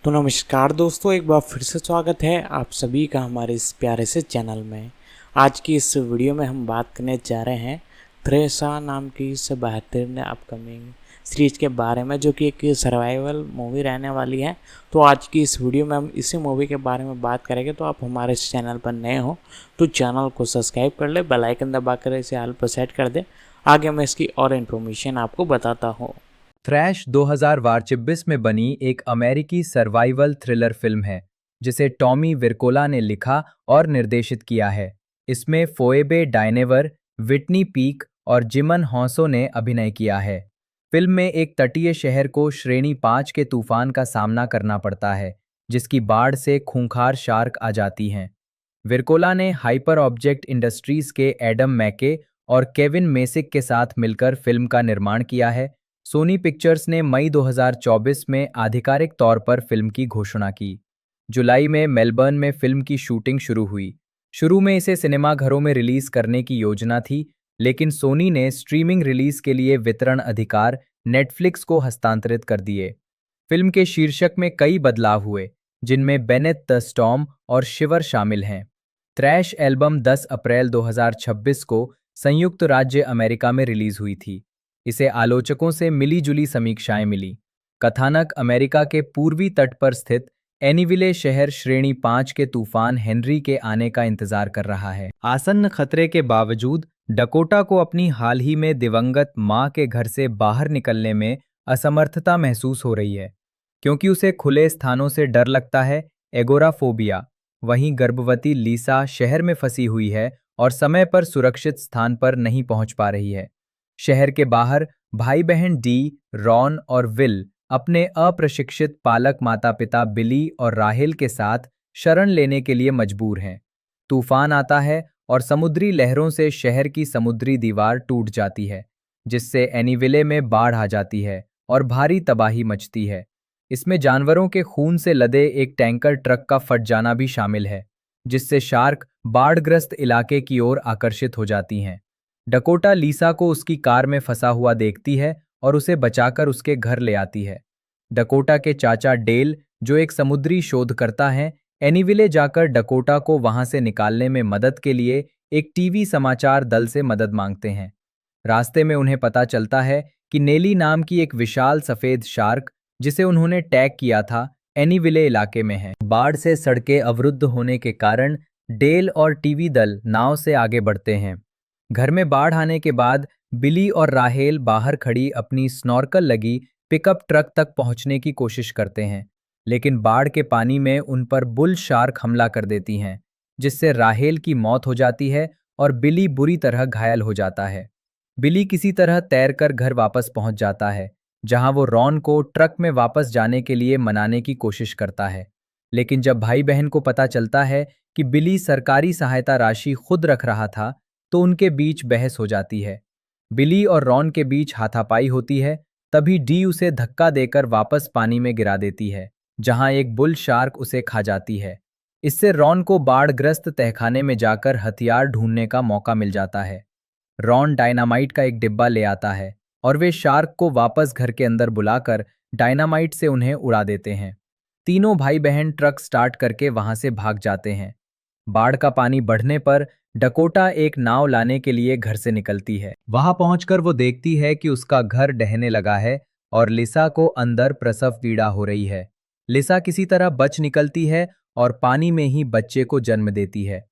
तो नमस्कार दोस्तों, एक बार फिर से स्वागत है आप सभी का हमारे इस प्यारे से चैनल में। आज की इस वीडियो में हम बात करने जा रहे हैं थ्रेसा नाम की इस बेहतरीन अपकमिंग सीरीज के बारे में, जो कि एक सर्वाइवल मूवी रहने वाली है। तो आज की इस वीडियो में हम इसी मूवी के बारे में बात करेंगे। तो आप हमारे इस चैनल पर नए हो तो चैनल को सब्सक्राइब कर ले, बेल आइकन दबाकर इसे ऑल पर सेट कर दे। आगे मैं इसकी और इन्फॉर्मेशन आपको बताता हूँ। थ्रैश 2026 में बनी एक अमेरिकी सर्वाइवल थ्रिलर फिल्म है जिसे टॉमी विरकोला ने लिखा और निर्देशित किया है। इसमें फोएबे डायनेवर, विटनी पीक और जिमन हॉसो ने अभिनय किया है। फिल्म में एक तटीय शहर को श्रेणी 5 के तूफान का सामना करना पड़ता है, जिसकी बाढ़ से खूंखार शार्क आ जाती हैं। विरकोला ने हाइपर ऑब्जेक्ट इंडस्ट्रीज के एडम मैके और केविन मेसिक के साथ मिलकर फिल्म का निर्माण किया है। सोनी पिक्चर्स ने मई 2024 में आधिकारिक तौर पर फिल्म की घोषणा की। जुलाई में मेलबर्न में फिल्म की शूटिंग शुरू हुई। शुरू में इसे सिनेमाघरों में रिलीज करने की योजना थी, लेकिन सोनी ने स्ट्रीमिंग रिलीज के लिए वितरण अधिकार नेटफ्लिक्स को हस्तांतरित कर दिए। फिल्म के शीर्षक में कई बदलाव हुए, जिनमें बेनेथ द स्टॉर्म और शिवर शामिल हैं। थ्रैश एल्बम 10 अप्रैल 2026 को संयुक्त राज्य अमेरिका में रिलीज हुई थी। इसे आलोचकों से मिली-जुली समीक्षाएं मिली। कथानक अमेरिका के पूर्वी तट पर स्थित एनीविले शहर श्रेणी 5 के तूफान हेनरी के आने का इंतजार कर रहा है। आसन्न खतरे के बावजूद डकोटा को अपनी हाल ही में दिवंगत मां के घर से बाहर निकलने में असमर्थता महसूस हो रही है, क्योंकि उसे खुले स्थानों से डर लगता है, एगोराफोबिया। वहीं गर्भवती लीसा शहर में फंसी हुई है और समय पर सुरक्षित स्थान पर नहीं पहुंच पा रही है। शहर के बाहर भाई बहन डी, रॉन और विल अपने अप्रशिक्षित पालक माता पिता बिली और राहेल के साथ शरण लेने के लिए मजबूर हैं। तूफान आता है और समुद्री लहरों से शहर की समुद्री दीवार टूट जाती है, जिससे एनीविले में बाढ़ आ जाती है और भारी तबाही मचती है। इसमें जानवरों के खून से लदे एक टैंकर ट्रक का फट जाना भी शामिल है, जिससे शार्क बाढ़ग्रस्त इलाके की ओर आकर्षित हो जाती हैं। डकोटा लीसा को उसकी कार में फंसा हुआ देखती है और उसे बचाकर उसके घर ले आती है। डकोटा के चाचा डेल, जो एक समुद्री शोधकर्ता हैं, एनीविले जाकर डकोटा को वहां से निकालने में मदद के लिए एक टीवी समाचार दल से मदद मांगते हैं। रास्ते में उन्हें पता चलता है कि नेली नाम की एक विशाल सफेद शार्क, जिसे उन्होंने टैग किया था, एनीविले इलाके में है। बाढ़ से सड़कें अवरुद्ध होने के कारण डेल और टीवी दल नाव से आगे बढ़ते हैं। घर में बाढ़ आने के बाद बिली और राहेल बाहर खड़ी अपनी स्नॉर्कल लगी पिकअप ट्रक तक पहुंचने की कोशिश करते हैं, लेकिन बाढ़ के पानी में उन पर बुल शार्क हमला कर देती हैं, जिससे राहेल की मौत हो जाती है और बिली बुरी तरह घायल हो जाता है। बिली किसी तरह तैरकर घर वापस पहुंच जाता है, जहां वो रॉन को ट्रक में वापस जाने के लिए मनाने की कोशिश करता है। लेकिन जब भाई बहन को पता चलता है कि बिली सरकारी सहायता राशि खुद रख रहा था, तो उनके बीच बहस हो जाती है। बिली और रॉन के बीच हाथापाई होती है। तभी डी उसे धक्का देकर वापस पानी में गिरा देती है, जहां एक बुल शार्क उसे खा जाती है। इससे रॉन को बाढ़ग्रस्त तहखाने में जाकर हथियार ढूंढने का मौका मिल जाता है। रॉन डायनामाइट का एक डिब्बा ले आता है और वे शार्क को वापस घर के अंदर बुलाकर डायनामाइट से उन्हें उड़ा देते हैं। तीनों भाई बहन ट्रक स्टार्ट करके वहां से भाग जाते हैं। बाढ़ का पानी बढ़ने पर डकोटा एक नाव लाने के लिए घर से निकलती है। वहां पहुंचकर वो देखती है कि उसका घर ढहने लगा है और लिसा को अंदर प्रसव पीड़ा हो रही है। लिसा किसी तरह बच निकलती है और पानी में ही बच्चे को जन्म देती है।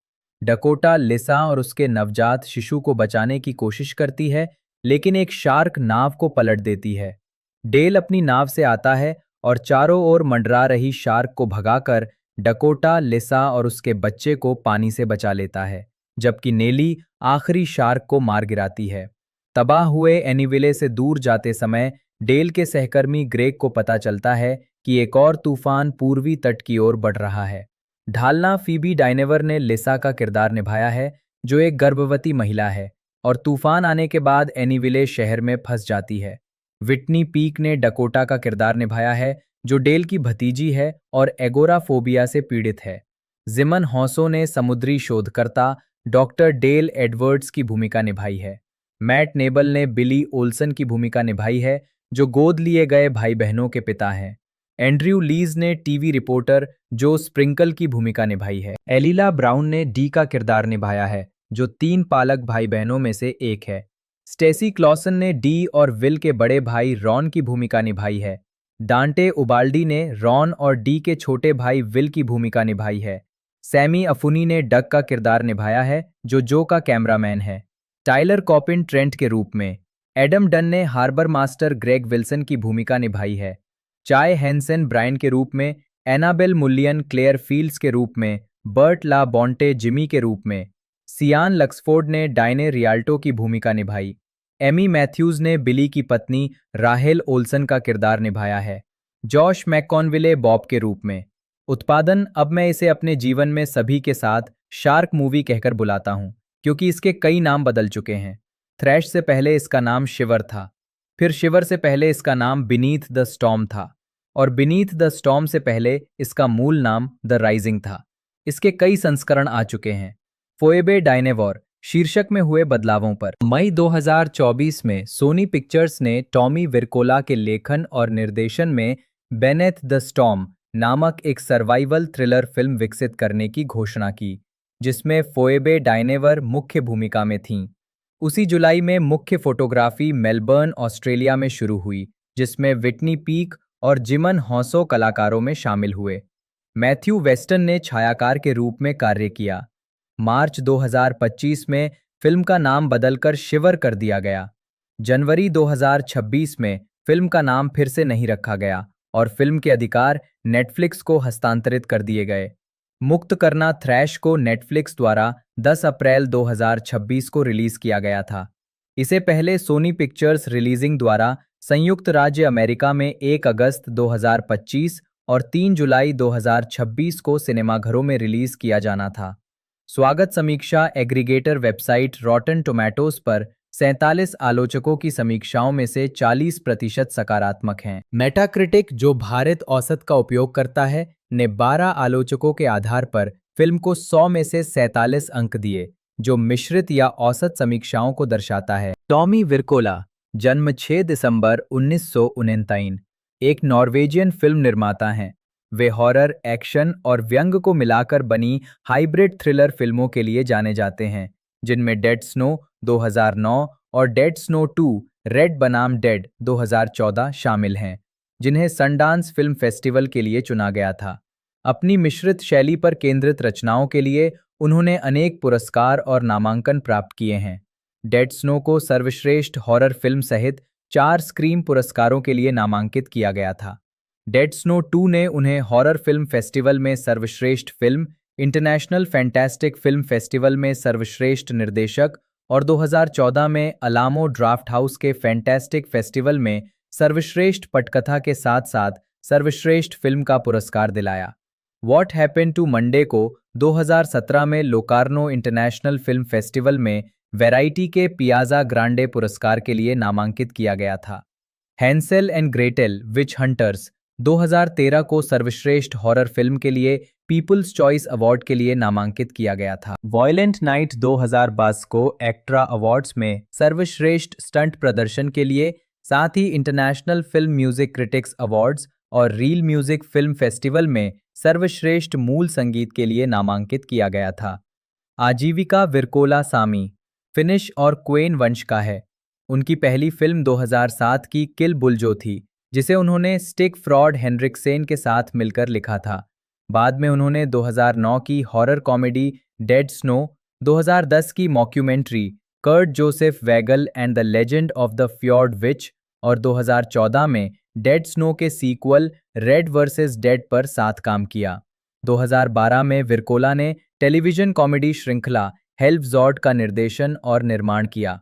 डकोटा लिसा और उसके नवजात शिशु को बचाने की कोशिश करती है, लेकिन एक शार्क नाव को पलट देती है। डेल अपनी नाव से आता है और चारों ओर मंडरा रही शार्क को भगाकर डकोटा, लिसा और उसके बच्चे को पानी से बचा लेता है, जबकि नेली आखिरी शार्क को मार गिराती है। तबाह हुए एनीविले से दूर जाते समय डेल के सहकर्मी ग्रेग को पता चलता है कि एक और तूफान पूर्वी तट की ओर बढ़ रहा है। ढालना फीबी डायनेवर ने लिसा का किरदार निभाया है, जो एक गर्भवती महिला है और तूफान आने के बाद एनीविले शहर में फंस जाती है। विटनी पीक ने डकोटा का किरदार निभाया है, जो डेल की भतीजी है और एगोराफोबिया से पीड़ित है। जिमन हॉसो ने समुद्री शोधकर्ता डॉक्टर डेल एडवर्ड्स की भूमिका निभाई है। मैट नेबल ने बिली ओल्सन की भूमिका निभाई है, जो गोद लिए गए भाई बहनों के पिता हैं। एंड्रयू लीज ने टीवी रिपोर्टर जो स्प्रिंकल की भूमिका निभाई है। एलिला ब्राउन ने डी का किरदार निभाया है, जो 3 पालक भाई बहनों में से एक है। स्टेसी क्लॉसन ने डी और विल के बड़े भाई रॉन की भूमिका निभाई है। डांटे उबाल्डी ने रॉन और डी के छोटे भाई विल की भूमिका निभाई है। सैमी अफुनी ने डक का किरदार निभाया है, जो का कैमरामैन है। टाइलर कॉपिन ट्रेंट के रूप में। एडम डन ने हार्बर मास्टर ग्रेग विल्सन की भूमिका निभाई है। चाय हैंसन ब्रायन के रूप में, एनाबेल मुलियन क्लेयर फील्ड्स के रूप में, बर्ट ला बॉन्टे जिमी के रूप में। सियान लक्सफोर्ड ने डायने रियाल्टो की भूमिका निभाई। एमी मैथ्यूज ने बिली की पत्नी राहेल ओल्सन का किरदार निभाया है। जॉश मैककॉनविले बॉब के रूप में। उत्पादन अब मैं इसे अपने जीवन में सभी के साथ शार्क मूवी कहकर बुलाता हूं, क्योंकि इसके कई नाम बदल चुके हैं। थ्रैश से पहले इसका नाम शिवर था, फिर शिवर से पहले इसका नाम बीनीथ द स्टॉर्म था, और बीनीथ द स्टॉर्म से पहले इसका मूल नाम द राइजिंग था। इसके कई संस्करण आ चुके हैं। फोएबे डायनेवोर शीर्षक में हुए बदलावों पर। मई 2024 में सोनी पिक्चर्स ने टॉमी विरकोला के लेखन और निर्देशन में बेनेथ द स्टॉर्म नामक एक सर्वाइवल थ्रिलर फिल्म विकसित करने की घोषणा की, जिसमें फोएबे डायनेवर मुख्य भूमिका में थीं। उसी जुलाई में मुख्य फोटोग्राफी मेलबर्न, ऑस्ट्रेलिया में शुरू हुई, जिसमें विटनी पीक और जिमन हॉसो कलाकारों में शामिल हुए। मैथ्यू वेस्टन ने छायाकार के रूप में कार्य किया। मार्च 2025 में फिल्म का नाम बदलकर शिवर कर दिया गया। जनवरी 2026 में फिल्म का नाम फिर से नहीं रखा गया और फिल्म के अधिकार नेटफ्लिक्स को हस्तांतरित कर दिए गए। मुक्त करना थ्रैश को नेटफ्लिक्स द्वारा 10 अप्रैल 2026 को रिलीज किया गया था। इसे पहले सोनी पिक्चर्स रिलीजिंग द्वारा संयुक्त राज्य अमेरिका में 1 अगस्त 2025 और 3 जुलाई 2026 को सिनेमाघरों में रिलीज किया जाना था। स्वागत समीक्षा एग्रीगेटर वेबसाइट रॉटन टोमेटोज पर 47 आलोचकों की समीक्षाओं में से 40% सकारात्मक हैं। मेटाक्रिटिक, जो भारत औसत का उपयोग करता है, ने 12 आलोचकों के आधार पर फिल्म को 100 में से 47 अंक दिए, जो मिश्रित या औसत समीक्षाओं को दर्शाता है। टॉमी विरकोला, जन्म 6 दिसंबर 1949, एक नॉर्वेजियन फिल्म निर्माता हैं। वे हॉरर, एक्शन और व्यंग को मिलाकर बनी हाइब्रिड थ्रिलर फिल्मों के लिए जाने जाते हैं, जिनमें डेड स्नो 2009 और डेड स्नो 2 रेड बनाम डेड 2014 शामिल हैं, जिन्हें सनडांस फिल्म फेस्टिवल के लिए चुना गया था। अपनी मिश्रित शैली पर केंद्रित रचनाओं के लिए उन्होंने अनेक पुरस्कार और नामांकन प्राप्त किए हैं। डेड स्नो को सर्वश्रेष्ठ हॉरर फिल्म सहित 4 स्क्रीन पुरस्कारों के लिए नामांकित किया गया था। डेड स्नो 2 ने उन्हें हॉरर फिल्म फेस्टिवल में सर्वश्रेष्ठ film, international fantastic film festival में सर्वश्रेष्ठ निर्देशक और 2014 में अलामो ड्राफ्ट हाउस के फैंटास्टिक फेस्टिवल में सर्वश्रेष्ठ पटकथा के साथ साथ सर्वश्रेष्ठ फिल्म का पुरस्कार दिलाया। व्हाट हैपेंड टू मंडे को 2017 में लोकार्नो इंटरनेशनल फिल्म फेस्टिवल में वैरायटी के पियाजा ग्रांडे पुरस्कार के लिए नामांकित किया गया था। हैंसेल एंड ग्रेटेल विच हंटर्स 2013 को सर्वश्रेष्ठ हॉरर फिल्म के लिए पीपल्स चॉइस अवार्ड के लिए नामांकित किया गया था। वॉयलेंट नाइट 2022 को एक्ट्रा अवार्ड्स में सर्वश्रेष्ठ स्टंट प्रदर्शन के लिए, साथ ही international film music critics awards और रील म्यूजिक फिल्म फेस्टिवल में सर्वश्रेष्ठ मूल संगीत के लिए नामांकित किया गया था। आजीविका विरकोला सामी फिनिश और क्वेन वंश का है। उनकी पहली फिल्म 2007 की किल बुलजो थी, जिसे उन्होंने स्टिग फ्रॉड हेनरिक्सेन के साथ मिलकर लिखा था। बाद में उन्होंने 2009 की हॉरर कॉमेडी डेड स्नो, 2010 की mockumentary Kurt Josef Wagle and the legend of the fjord witch और 2014 में डेड स्नो के सीक्वल रेड वर्सेस डेड पर साथ काम किया। 2012 में विरकोला ने टेलीविजन कॉमेडी श्रृंखला हेल्पजॉर्ड का निर्देशन और निर्माण किया।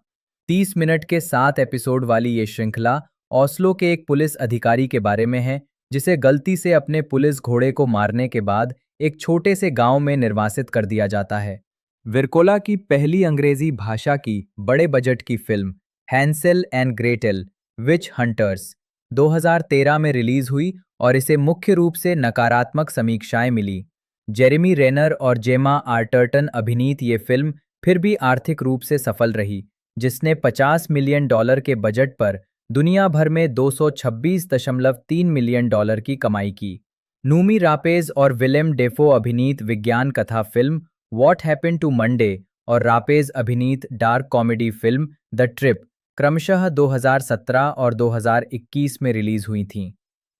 30 मिनट के 7 एपिसोड वाली ये श्रृंखला ओस्लो के एक पुलिस अधिकारी के बारे में है, जिसे गलती से अपने पुलिस घोड़े को मारने के बाद एक छोटे से गांव में निर्वासित कर दिया जाता है। विरकोला की पहली अंग्रेजी भाषा की बड़े बजट की film Hansel and Gretel witch hunters 2013 में रिलीज हुई और इसे मुख्य रूप से नकारात्मक समीक्षाएं मिली। जेरेमी रेनर और जेमा आर्टर्टन अभिनीत ये फिल्म फिर भी आर्थिक रूप से सफल रही, जिसने $50 मिलियन के बजट पर दुनिया भर में 226.3 मिलियन डॉलर की कमाई की। नूमी रापेज और विलेम डेफो अभिनीत विज्ञान कथा film what happened to Monday और रापेज अभिनीत dark comedy film the trip क्रमशः 2017 और 2021 में रिलीज हुई थीं।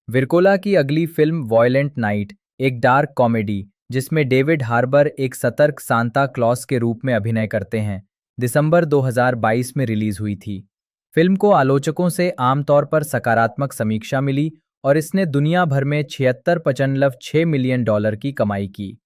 विरकोला की अगली फिल्म वॉयलेंट नाइट एक डार्क कॉमेडी जिसमें डेविड हार्बर एक सतर्क सांता क्लॉस के रूप में अभिनय करते हैं, दिसंबर 2022 में रिलीज हुई थी। फिल्म को आलोचकों से आमतौर पर सकारात्मक समीक्षा मिली और इसने दुनिया भर में 76.6 मिलियन डॉलर की कमाई की।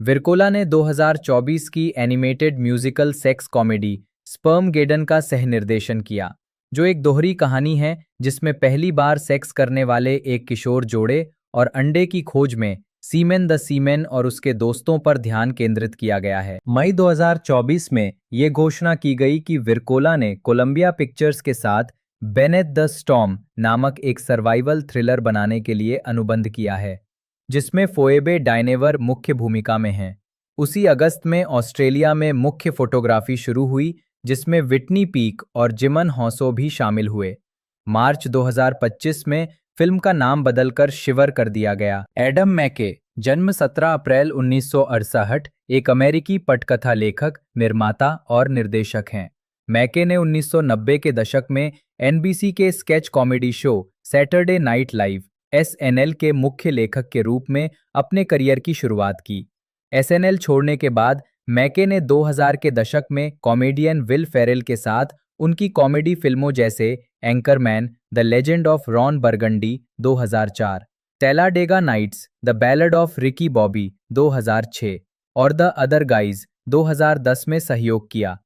विरकोला ने 2024 की एनिमेटेड म्यूजिकल सेक्स कॉमेडी स्पर्मगेडन का सह-निर्देशन किया, जो एक दोहरी कहानी है जिसमें पहली बार सेक्स करने वाले एक किशोर जोड़े और अंडे की खोज में सीमेन द सीमेन और उसके दोस्तों पर ध्यान केंद्रित किया गया है। मई 2024 में ये घोषणा की गई कि विरकोला ने कोलंबिया पिक्चर्स के साथ बेनेथ द स्टॉर्म नामक एक सर्वाइवल थ्रिलर बनाने के लिए अनुबंध किया है, जिसमें फोएबे डायनेवर मुख्य भूमिका में हैं। उसी अगस्त में ऑस्ट्रेलिया में मुख्य फोटोग्राफी शुरू हुई, जिसमें विटनी पीक और जिमन हॉसो भी शामिल हुए। मार्च 2025 में फिल्म का नाम बदलकर शिवर कर दिया गया। एडम मैके, जन्म 17 अप्रैल 1968, एक अमेरिकी पटकथा लेखक, निर्माता और निर्देशक हैं। मैके ने 1990 के दशक में एनबीसी के sketch comedy show Saturday night live (SNL) के मुख्य लेखक के रूप में अपने करियर की शुरुआत की। एसएनएल छोड़ने के बाद मैके ने 2000 के दशक में कॉमेडियन विल फेरेल के साथ उनकी कॉमेडी फिल्मों जैसे Anchorman, the legend of Ron Burgundy 2004, Talladega nights, the ballad of Ricky Bobby 2006 और द अदर गाइज 2010 में सहयोग किया।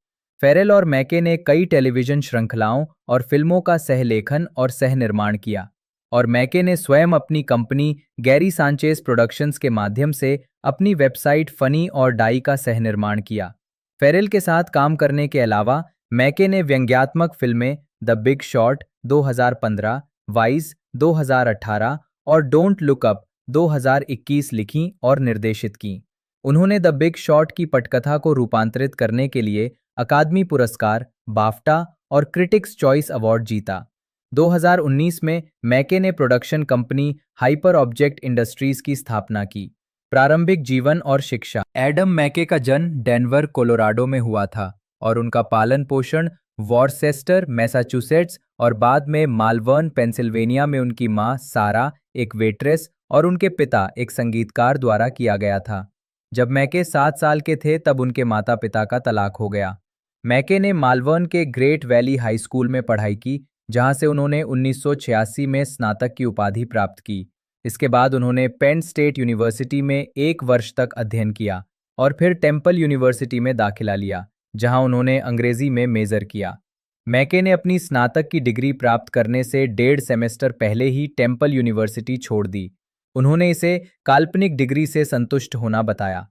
फेरेल और मैके ने कई टेलीविजन श्रृंखलाओं और फिल्मों का सह-लेखन और सह-निर्माण किया, और मैके ने स्वयं अपनी कंपनी गैरी सांचेज प्रोडक्शंस के माध्यम से अपनी वेबसाइट फनी और डाई का सह-निर्माण किया। फेरेल के साथ काम करने के अलावा मैके ने व्यंग्यात्मक फिल्में द बिग शॉट 2015, वाइज 2018 और डोंट लुक अप 2021 लिखीं और निर्देशित की। उन्होंने द बिग शॉट की पटकथा को रूपांतरित करने के लिए अकादमी पुरस्कार, बाफ्टा और क्रिटिक्स चॉइस अवार्ड जीता। 2019 में मैके ने production company hyper object industries की स्थापना की। प्रारंभिक जीवन और शिक्षा। एडम मैके का जन्म डेनवर, कोलोराडो में हुआ था और उनका पालन पोषण वॉरचेस्टर, मैसाचुसेट्स और बाद में मालवर्न, पेंसिल्वेनिया में उनकी मां सारा, एक वेट्रेस, और उनके पिता, एक संगीतकार, द्वारा किया गया था। जब मैके 7 साल के थे तब उनके माता पिता का तलाक हो गया। मैके ने मालवर्न के ग्रेट वैली हाई स्कूल में पढ़ाई की, जहां से उन्होंने 1986 में स्नातक की उपाधि प्राप्त की। इसके बाद उन्होंने पेन स्टेट यूनिवर्सिटी में 1 वर्ष तक अध्ययन किया और फिर टेम्पल यूनिवर्सिटी में दाखिला लिया, जहां उन्होंने अंग्रेजी में मेजर किया। मैके ने अपनी स्नातक की डिग्री प्राप्त करने से 1.5 सेमेस्टर पहले ही टेम्पल यूनिवर्सिटी छोड़ दी। उन्होंने इसे काल्पनिक डिग्री से संतुष्ट होना बताया।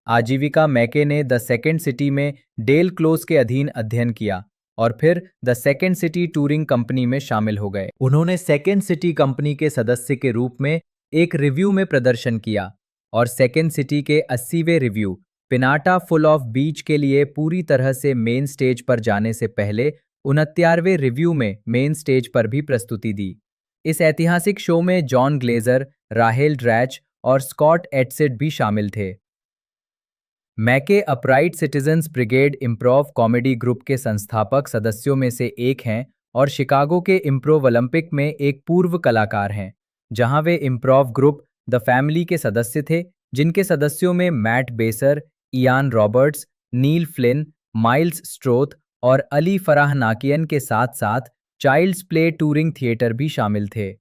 आजीविका। मैके ने द सेकेंड सिटी में डेल क्लोज के अधीन अध्ययन किया और फिर the second city touring company में शामिल हो गए। उन्होंने सेकेंड सिटी कंपनी के सदस्य के रूप में एक रिव्यू में प्रदर्शन किया और सेकेंड सिटी के 80वें रिव्यू पिनाटा फुल ऑफ बीच के लिए पूरी तरह से मेन स्टेज पर जाने से पहले 69वें रिव्यू में मेन स्टेज पर भी प्रस्तुति दी। इस ऐतिहासिक शो में जॉन ग्लेजर, राहेल ड्रैच और स्कॉट एडसेट भी शामिल थे। मैके upright citizens brigade improv comedy group के संस्थापक सदस्यों में से एक हैं और शिकागो के इम्प्रोव ओलंपिक में एक पूर्व कलाकार हैं, जहां वे इम्प्रोव ग्रुप द फैमिली के सदस्य थे, जिनके सदस्यों में मैट बेसर, इयान रॉबर्ट्स, नील फ्लिन, माइल्स स्ट्रोथ और अली फराह नाकियन के साथ साथ चाइल्ड्स प्ले टूरिंग थिएटर भी शामिल थे।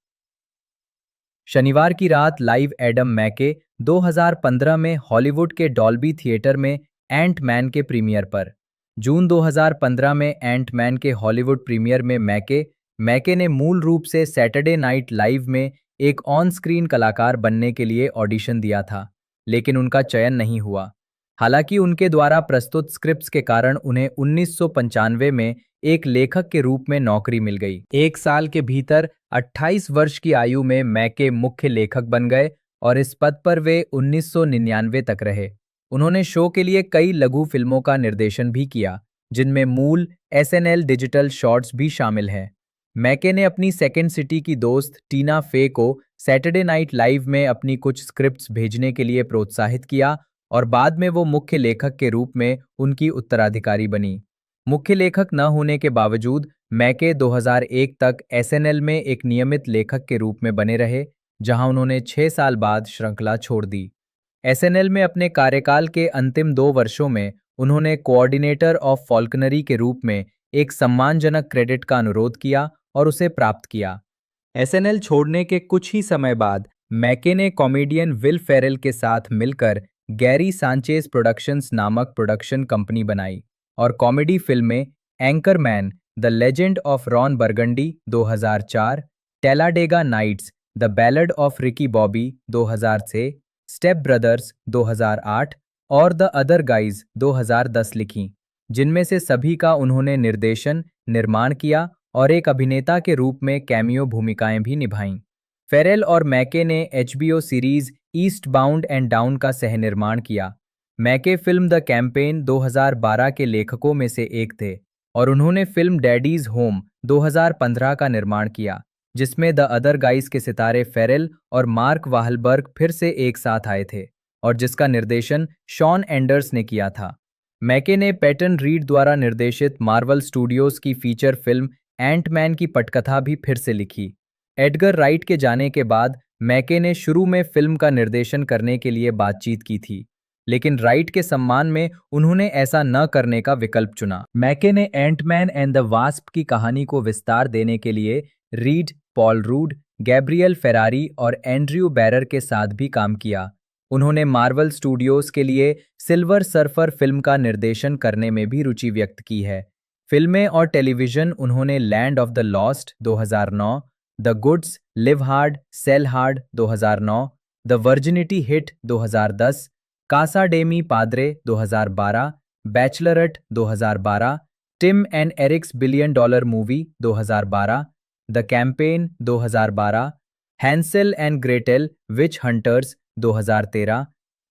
शनिवार की रात लाइव एडम मैके 2015 में हॉलीवुड के डॉल्बी थिएटर में एंट मैन के प्रीमियर पर। जून 2015 में एंट मैन के हॉलीवुड प्रीमियर में मैके ने मूल रूप से सैटरडे नाइट लाइव में एक ऑन स्क्रीन कलाकार बनने के लिए ऑडिशन दिया था, लेकिन उनका चयन नहीं हुआ। हालांकि उनके द्वारा प्रस्तुत स्क्रिप्ट्स के कारण उन्हें 1995 में एक लेखक के रूप में नौकरी मिल गई। 1 साल के भीतर 28 वर्ष की आयु में मैके मुख्य लेखक बन गए और इस पद पर वे 1999 तक रहे। उन्होंने शो के लिए कई लघु फिल्मों का निर्देशन भी किया, जिनमें मूल एसएनएल डिजिटल शॉर्ट्स भी शामिल हैं। मैके ने अपनी सेकेंड सिटी की दोस्त टीना फे को सैटरडे नाइट लाइव में अपनी कुछ स्क्रिप्ट्स भेजने के लिए प्रोत्साहित किया और बाद में वो मुख्य लेखक के रूप में उनकी उत्तराधिकारी बनी। मुख्य लेखक न होने के बावजूद मैके 2001 तक एसएनएल में एक नियमित लेखक के रूप में बने रहे, जहां उन्होंने 6 साल बाद श्रृंखला छोड़ दी। एसएनएल में अपने कार्यकाल के अंतिम 2 वर्षों में उन्होंने कोऑर्डिनेटर ऑफ फॉल्कनरी के रूप में एक सम्मानजनक क्रेडिट का अनुरोध किया और उसे प्राप्त किया। एसएनएल छोड़ने के कुछ ही समय बाद मैके ने कॉमेडियन विल फेरेल के साथ मिलकर गैरी सांचेज प्रोडक्शंस नामक प्रोडक्शन कंपनी बनाई और कॉमेडी फिल्में Anchorman, the legend of Ron Burgundy 2004, Talladega nights, the ballad of Ricky Bobby 2006, step brothers 2008 और द अदर गाइज 2010 लिखीं, जिनमें से सभी का उन्होंने निर्देशन, निर्माण किया और एक अभिनेता के रूप में कैमियो भूमिकाएं भी निभाईं। फेरेल और मैके ने HBO series east bound and down का सहनिर्माण किया। मैके फिल्म द कैंपेन 2012 के लेखकों में से एक थे और उन्होंने फिल्म डैडीज होम 2015 का निर्माण किया, जिसमें द अदर गाइज के सितारे फेरेल और मार्क वाहलबर्ग फिर से एक साथ आए थे और जिसका निर्देशन शॉन एंडर्स ने किया था। मैके ने पैटन रीड द्वारा निर्देशित मार्वल स्टूडियोज की फीचर फिल्म एंटमैन की पटकथा भी फिर से लिखी। एडगर राइट के जाने के बाद मैके ने शुरू में फिल्म का निर्देशन करने के लिए बातचीत की थी, लेकिन राइट के सम्मान में उन्होंने ऐसा न करने का विकल्प चुना। मैके ने एंटमैन एंड द वास्प की कहानी को विस्तार देने के लिए Reed, Paul Rudd, Gabriel Ferrari और एंड्रयू बैरर के साथ भी काम किया। उन्होंने मार्वल स्टूडियोज के लिए सिल्वर सर्फर फिल्म का निर्देशन करने में भी रुचि व्यक्त की है। फिल्में और टेलीविजन उन्होंने land of the lost 2009, the goods, live hard, sell hard 2009, the virginity hit 2010, Casa de mi Padre 2012, Bachelorette 2012, Tim and Eric's billion dollar movie 2012, the campaign 2012, Hansel and Gretel witch hunters 2013,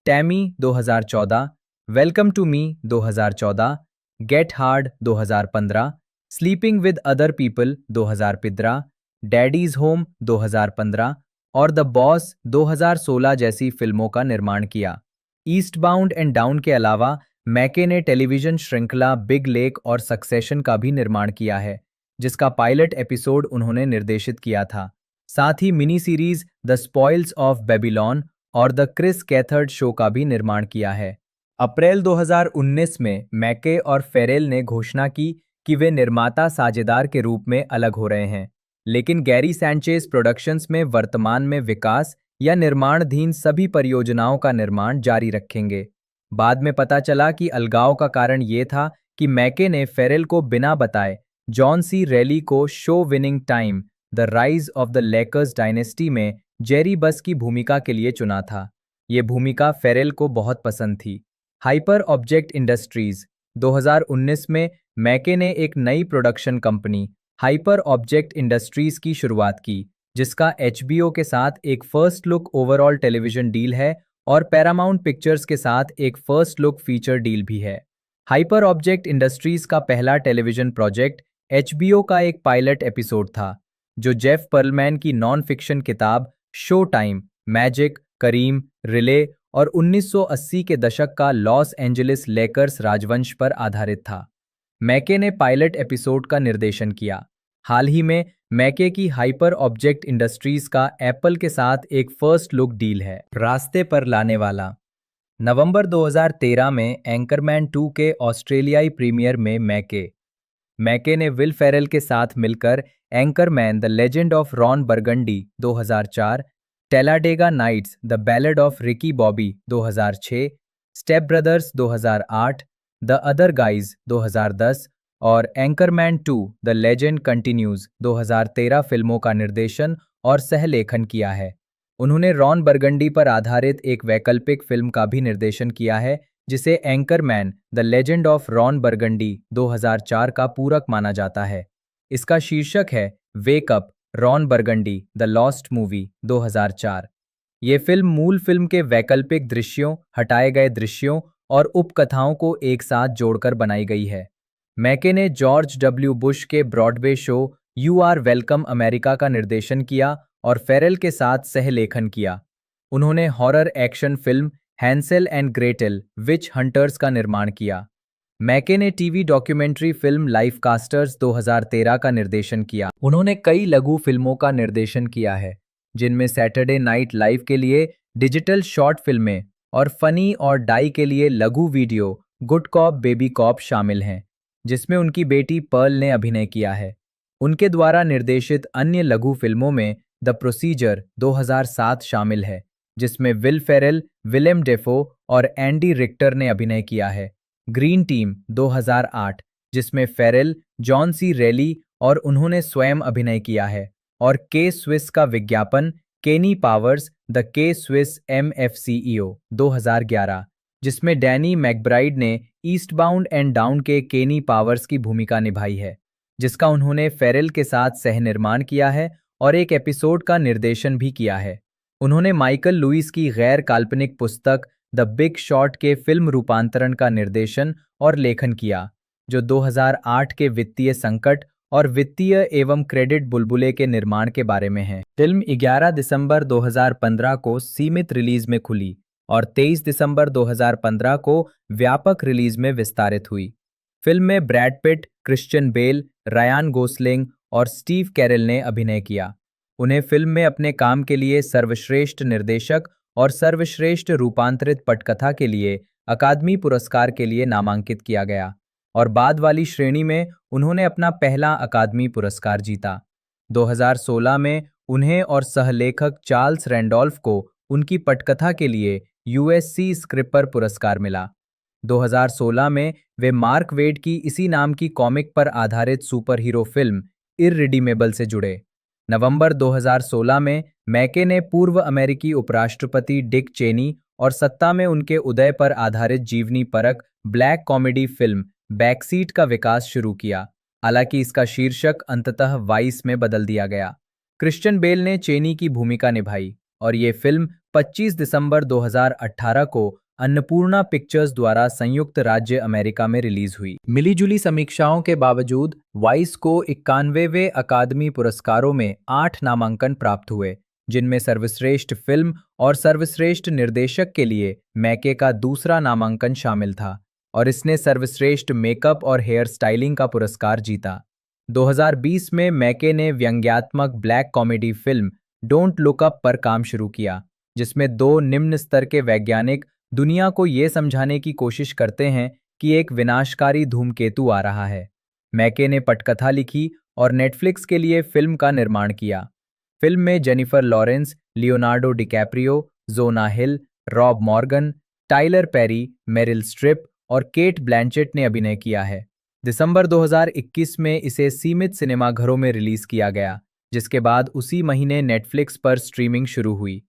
Tammy 2014, welcome to me 2014, get hard 2015, sleeping with other people 2015, daddy's home 2015 और the boss 2016 जैसी फिल्मों का निर्माण किया। East bound and down के अलावा मैके ने टेलीविजन श्रृंखला बिग लेक और सक्सेशन का भी निर्माण किया है, जिसका पायलट एपिसोड उन्होंने निर्देशित किया था। साथ ही mini series the spoils of Babylon और द क्रिस कैथर्ड शो का भी निर्माण किया है। अप्रैल 2019 में मैके और फेरेल ने घोषणा की कि वे निर्माता साझेदार के रूप में अलग हो रहे हैं, लेकिन गैरी सैंचेज प्रोडक्शंस में वर्तमान में विकास या निर्माणाधीन सभी परियोजनाओं का निर्माण जारी रखेंगे। बाद में पता चला कि अलगाव का कारण ये था कि मैके ने फेरेल को बिना बताए जॉन सी रेली को show winning time the rise of the Lakers dynasty में जेरी बस की भूमिका के लिए चुना था। ये भूमिका फेरेल को बहुत पसंद थी। हाइपर ऑब्जेक्ट इंडस्ट्रीज 2019 में मैके ने एक नई production company hyper object industries की शुरुआत की, जिसका एचबीओ के साथ एक first look overall television deal है और पैरामाउंट पिक्चर्स के साथ एक फर्स्ट लुक फीचर डील भी है। हाइपर ऑब्जेक्ट इंडस्ट्रीज का पहला टेलीविजन प्रोजेक्ट एचबीओ का एक पायलट एपिसोड था, जो जेफ पर्लमैन की नॉन फिक्शन किताब शो टाइम, मैजिक, करीम, रिले और 1980 के दशक का लॉस एंजलिस लेकर्स राजवंश पर आधारित था। मैके ने पायलट एपिसोड का निर्देशन किया। हाल ही में मैके की हाइपर ऑब्जेक्ट इंडस्ट्रीज का एप्पल के साथ एक फर्स्ट लुक डील है। रास्ते पर लाने वाला नवंबर 2013 में एंकरमैन 2 के ऑस्ट्रेलियाई प्रीमियर में मैके ने विल फेरेल के साथ मिलकर Anchorman the legend of Ron Burgundy 2004, Talladega nights the ballad of Ricky Bobby 2006, step brothers 2008, the other guys 2010 और एंकरमैन 2 द लेजेंड कंटिन्यूज 2013 फिल्मों का निर्देशन और सहलेखन किया है। उन्होंने रॉन बर्गंडी पर आधारित एक वैकल्पिक फिल्म का भी निर्देशन किया है, जिसे Anchorman the legend of Ron Burgundy 2004 का पूरक माना जाता है। इसका शीर्षक है wake up Ron Burgundy the lost movie 2004। ये फिल्म मूल फिल्म के वैकल्पिक दृश्यों, हटाए गए दृश्यों और उपकथाओं को एक साथ जोड़कर बनाई गई है। मैके ने जॉर्ज डब्ल्यू बुश के Broadway show you're welcome America का निर्देशन किया और फेरेल के साथ सह-लेखन किया। उन्होंने horror action film Hansel and Gretel witch hunters का निर्माण किया। मैके ने TV documentary film life casters 2013 का निर्देशन किया। उन्होंने कई लघु फिल्मों का निर्देशन किया है, जिनमें सैटरडे नाइट लाइव के लिए डिजिटल शॉर्ट फिल्में और फनी और डाई के लिए लघु video good cop baby cop शामिल हैं, जिसमें उनकी बेटी पर्ल ने अभिनय किया है। उनके द्वारा निर्देशित अन्य लघु फिल्मों में द प्रोसीजर 2007 शामिल है, जिसमें विल फेरेल, विलेम डेफो और एंडी रिक्टर ने अभिनय किया है। ग्रीन टीम 2008, जिसमें फेरेल, जॉन सी रेली और उन्होंने स्वयं अभिनय किया है, और के स्विस का विज्ञापन केनी पावर्स द के स्विस MFCEO 2011, जिसमें डैनी मैकब्राइड ने ईस्टबाउंड एंड डाउन के केनी पावर्स की भूमिका निभाई है, जिसका उन्होंने फेरेल के साथ सह निर्माण किया है और एक एपिसोड का निर्देशन भी किया है। उन्होंने माइकल लुइस की गैर काल्पनिक पुस्तक द बिग शॉट के फिल्म रूपांतरण का निर्देशन और लेखन किया, जो 2008 के वित्तीय संकट और वित्तीय एवं क्रेडिट बुलबुले के निर्माण के बारे में है। फिल्म 11 दिसंबर 2015 को सीमित रिलीज में खुली और 23 दिसंबर 2015 को व्यापक रिलीज में विस्तारित हुई। फिल्म में Brad Pitt, Christian Bale, Ryan Gosling और स्टीव कैरल ने अभिनय किया। उन्हें फिल्म में अपने काम के लिए सर्वश्रेष्ठ निर्देशक और सर्वश्रेष्ठ रूपांतरित पटकथा के लिए अकादमी पुरस्कार के लिए नामांकित किया गया, और बाद वाली श्रेणी में उन्होंने अपना पहला अकादमी पुरस्कार जीता। 2016 में उन्हें और सहलेखक चार्ल्स रैंडोल्फ को उनकी पटकथा के लिए USC स्क्रिपर पुरस्कार मिला। 2016 में वे मार्क वेड की इसी नाम की कॉमिक पर आधारित सुपर हीरो फिल्म इररिडीमेबल से जुड़े। नवंबर 2016 में मैके ने पूर्व अमेरिकी उपराष्ट्रपति डिक चेनी और सत्ता में उनके उदय पर आधारित जीवनी परक ब्लैक कॉमेडी फिल्म बैकसीट का विकास शुरू किया, हालांकि इसका शीर्षक अंततः वाइस में बदल दिया गया। क्रिश्चियन बेल ने चेनी की भूमिका निभाई और ये फिल्म 25 दिसंबर 2018 को अन्नपूर्णा पिक्चर्स द्वारा संयुक्त राज्य अमेरिका में रिलीज हुई। मिलीजुली समीक्षाओं के बावजूद वाइस को 91वें अकादमी पुरस्कारों में 8 नामांकन प्राप्त हुए, जिनमें सर्वश्रेष्ठ फिल्म और सर्वश्रेष्ठ निर्देशक के लिए मैके का दूसरा नामांकन शामिल था, और इसने सर्वश्रेष्ठ मेकअप और हेयर स्टाइलिंग का पुरस्कार जीता। 2020 में मैके ने व्यंग्यात्मक black comedy film don't look up पर काम शुरू किया, जिसमें 2 निम्न स्तर के वैज्ञानिक दुनिया को ये समझाने की कोशिश करते हैं कि एक विनाशकारी धूमकेतु आ रहा है। मैके ने पटकथा लिखी और नेटफ्लिक्स के लिए फिल्म का निर्माण किया। फिल्म में Jennifer Lawrence, Leonardo DiCaprio, Jonah Hill, Rob Morgan, Tyler Perry, Meryl Streep और केट ब्लैंचेट ने अभिनय किया है। दिसंबर 2021 में इसे सीमित सिनेमाघरों में रिलीज किया गया, जिसके बाद उसी महीने नेटफ्लिक्स पर स्ट्रीमिंग शुरू हुई।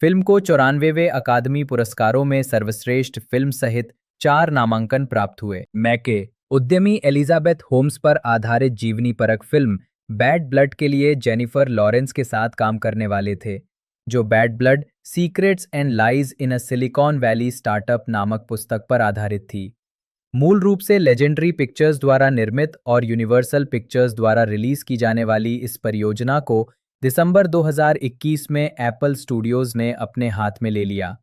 फिल्म को 94वें अकादमी पुरस्कारों में सर्वश्रेष्ठ फिल्म सहित 4 नामांकन प्राप्त हुए। मैके उद्यमी एलिजाबेथ होम्स पर आधारित जीवनी परक फिल्म बैड ब्लड के लिए जेनिफर लॉरेंस के साथ काम करने वाले थे, जो bad blood secrets and lies in a silicon valley startup नामक पुस्तक पर आधारित थी। मूल रूप से लेजेंडरी पिक्चर्स द्वारा निर्मित और यूनिवर्सल पिक्चर्स द्वारा रिलीज की जाने वाली इस परियोजना को दिसंबर 2021 में एप्पल स्टूडियोज ने अपने हाथ में ले लिया।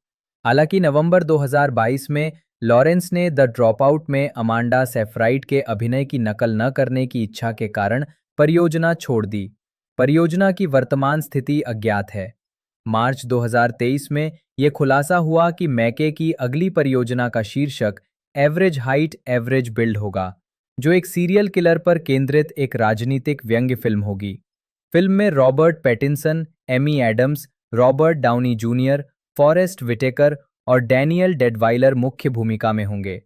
हालांकि नवंबर 2022 में लॉरेंस ने द ड्रॉपआउट में अमांडा सेफ्राइड के अभिनय की नकल न करने की इच्छा के कारण परियोजना छोड़ दी। परियोजना की वर्तमान स्थिति अज्ञात है। मार्च 2023 में यह खुलासा हुआ कि मैके की अगली परियोजना का शीर्षक एवरेज हाइट एवरेज बिल्ड होगा, जो एक सीरियल किलर पर केंद्रित एक राजनीतिक व्यंग्य फिल्म होगी। फिल्म में Robert Pattinson, Amy Adams, Robert Downey Junior, Forest Whitaker और डैनियल डेडवाइलर मुख्य भूमिका में होंगे।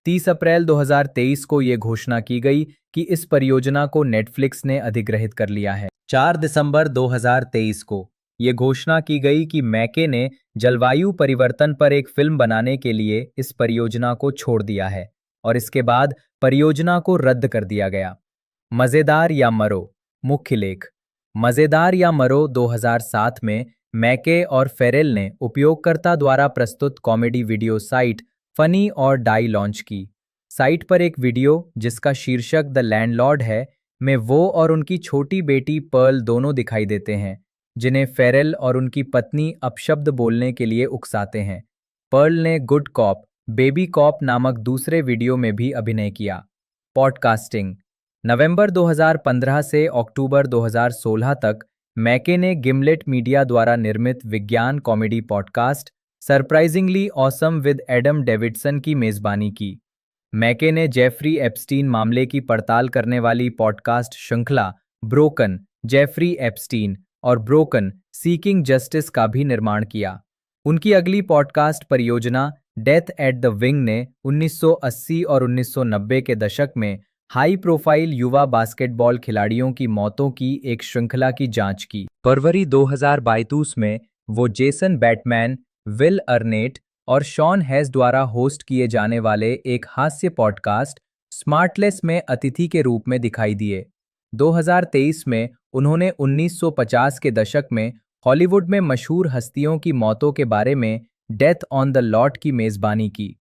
30 अप्रैल 2023 को यह घोषणा की गई कि इस परियोजना को नेटफ्लिक्स ने अधिग्रहित कर लिया है। 4 दिसंबर 2023 को यह घोषणा की गई कि मैके ने जलवायु परिवर्तन पर एक फिल्म बनाने के लिए इस परियोजना को छोड़ दिया है और इसके बाद परियोजना को रद्द कर दिया गया। मजेदार या मरो मुख्य लेख। मजेदार या मरो 2007 में मैके और फेरेल ने उपयोगकर्ता द्वारा प्रस्तुत कॉमेडी वीडियो साइट फनी और डाई लॉन्च की। साइट पर एक वीडियो जिसका शीर्षक द लैंडलॉर्ड है, में वो और उनकी छोटी बेटी पर्ल दोनों दिखाई देते हैं, जिन्हें फेरेल और उनकी पत्नी अपशब्द बोलने के लिए उकसाते हैं। पर्ल ने गुड कॉप, बेबी कॉप नामक दूसरे वीडियो में भी अभिनय किया। पॉडकास्टिंग। नवंबर 2015 से अक्टूबर 2016 तक मैके ने गिमलेट मीडिया द्वारा निर्मित विज्ञान comedy podcast surprisingly awesome with Adam Davidson की मेजबानी की। मैके ने जेफरी एप्स्टीन मामले की पड़ताल करने वाली पॉडकास्ट श्रृंखला ब्रोकन, जेफरी एप्स्टीन और ब्रोकन सीकिंग जस्टिस का भी निर्माण किया। उनकी अगली पॉडकास्ट परियोजना डेथ एट द विंग ने 1980 और 1990 के दशक में हाई प्रोफाइल युवा बास्केटबॉल खिलाड़ियों की मौतों की एक श्रृंखला की जांच की। फरवरी 2022 में वो जेसन बैटमैन, विल अर्नेट और शॉन हैस द्वारा होस्ट किए जाने वाले एक हास्य पॉडकास्ट स्मार्टलेस में अतिथि के रूप में दिखाई दिए। 2023 में उन्होंने 1950 के दशक में हॉलीवुड में मशहूर हस्तियों की मौतों के बारे में डेथ ऑन द लॉट की मेजबानी की।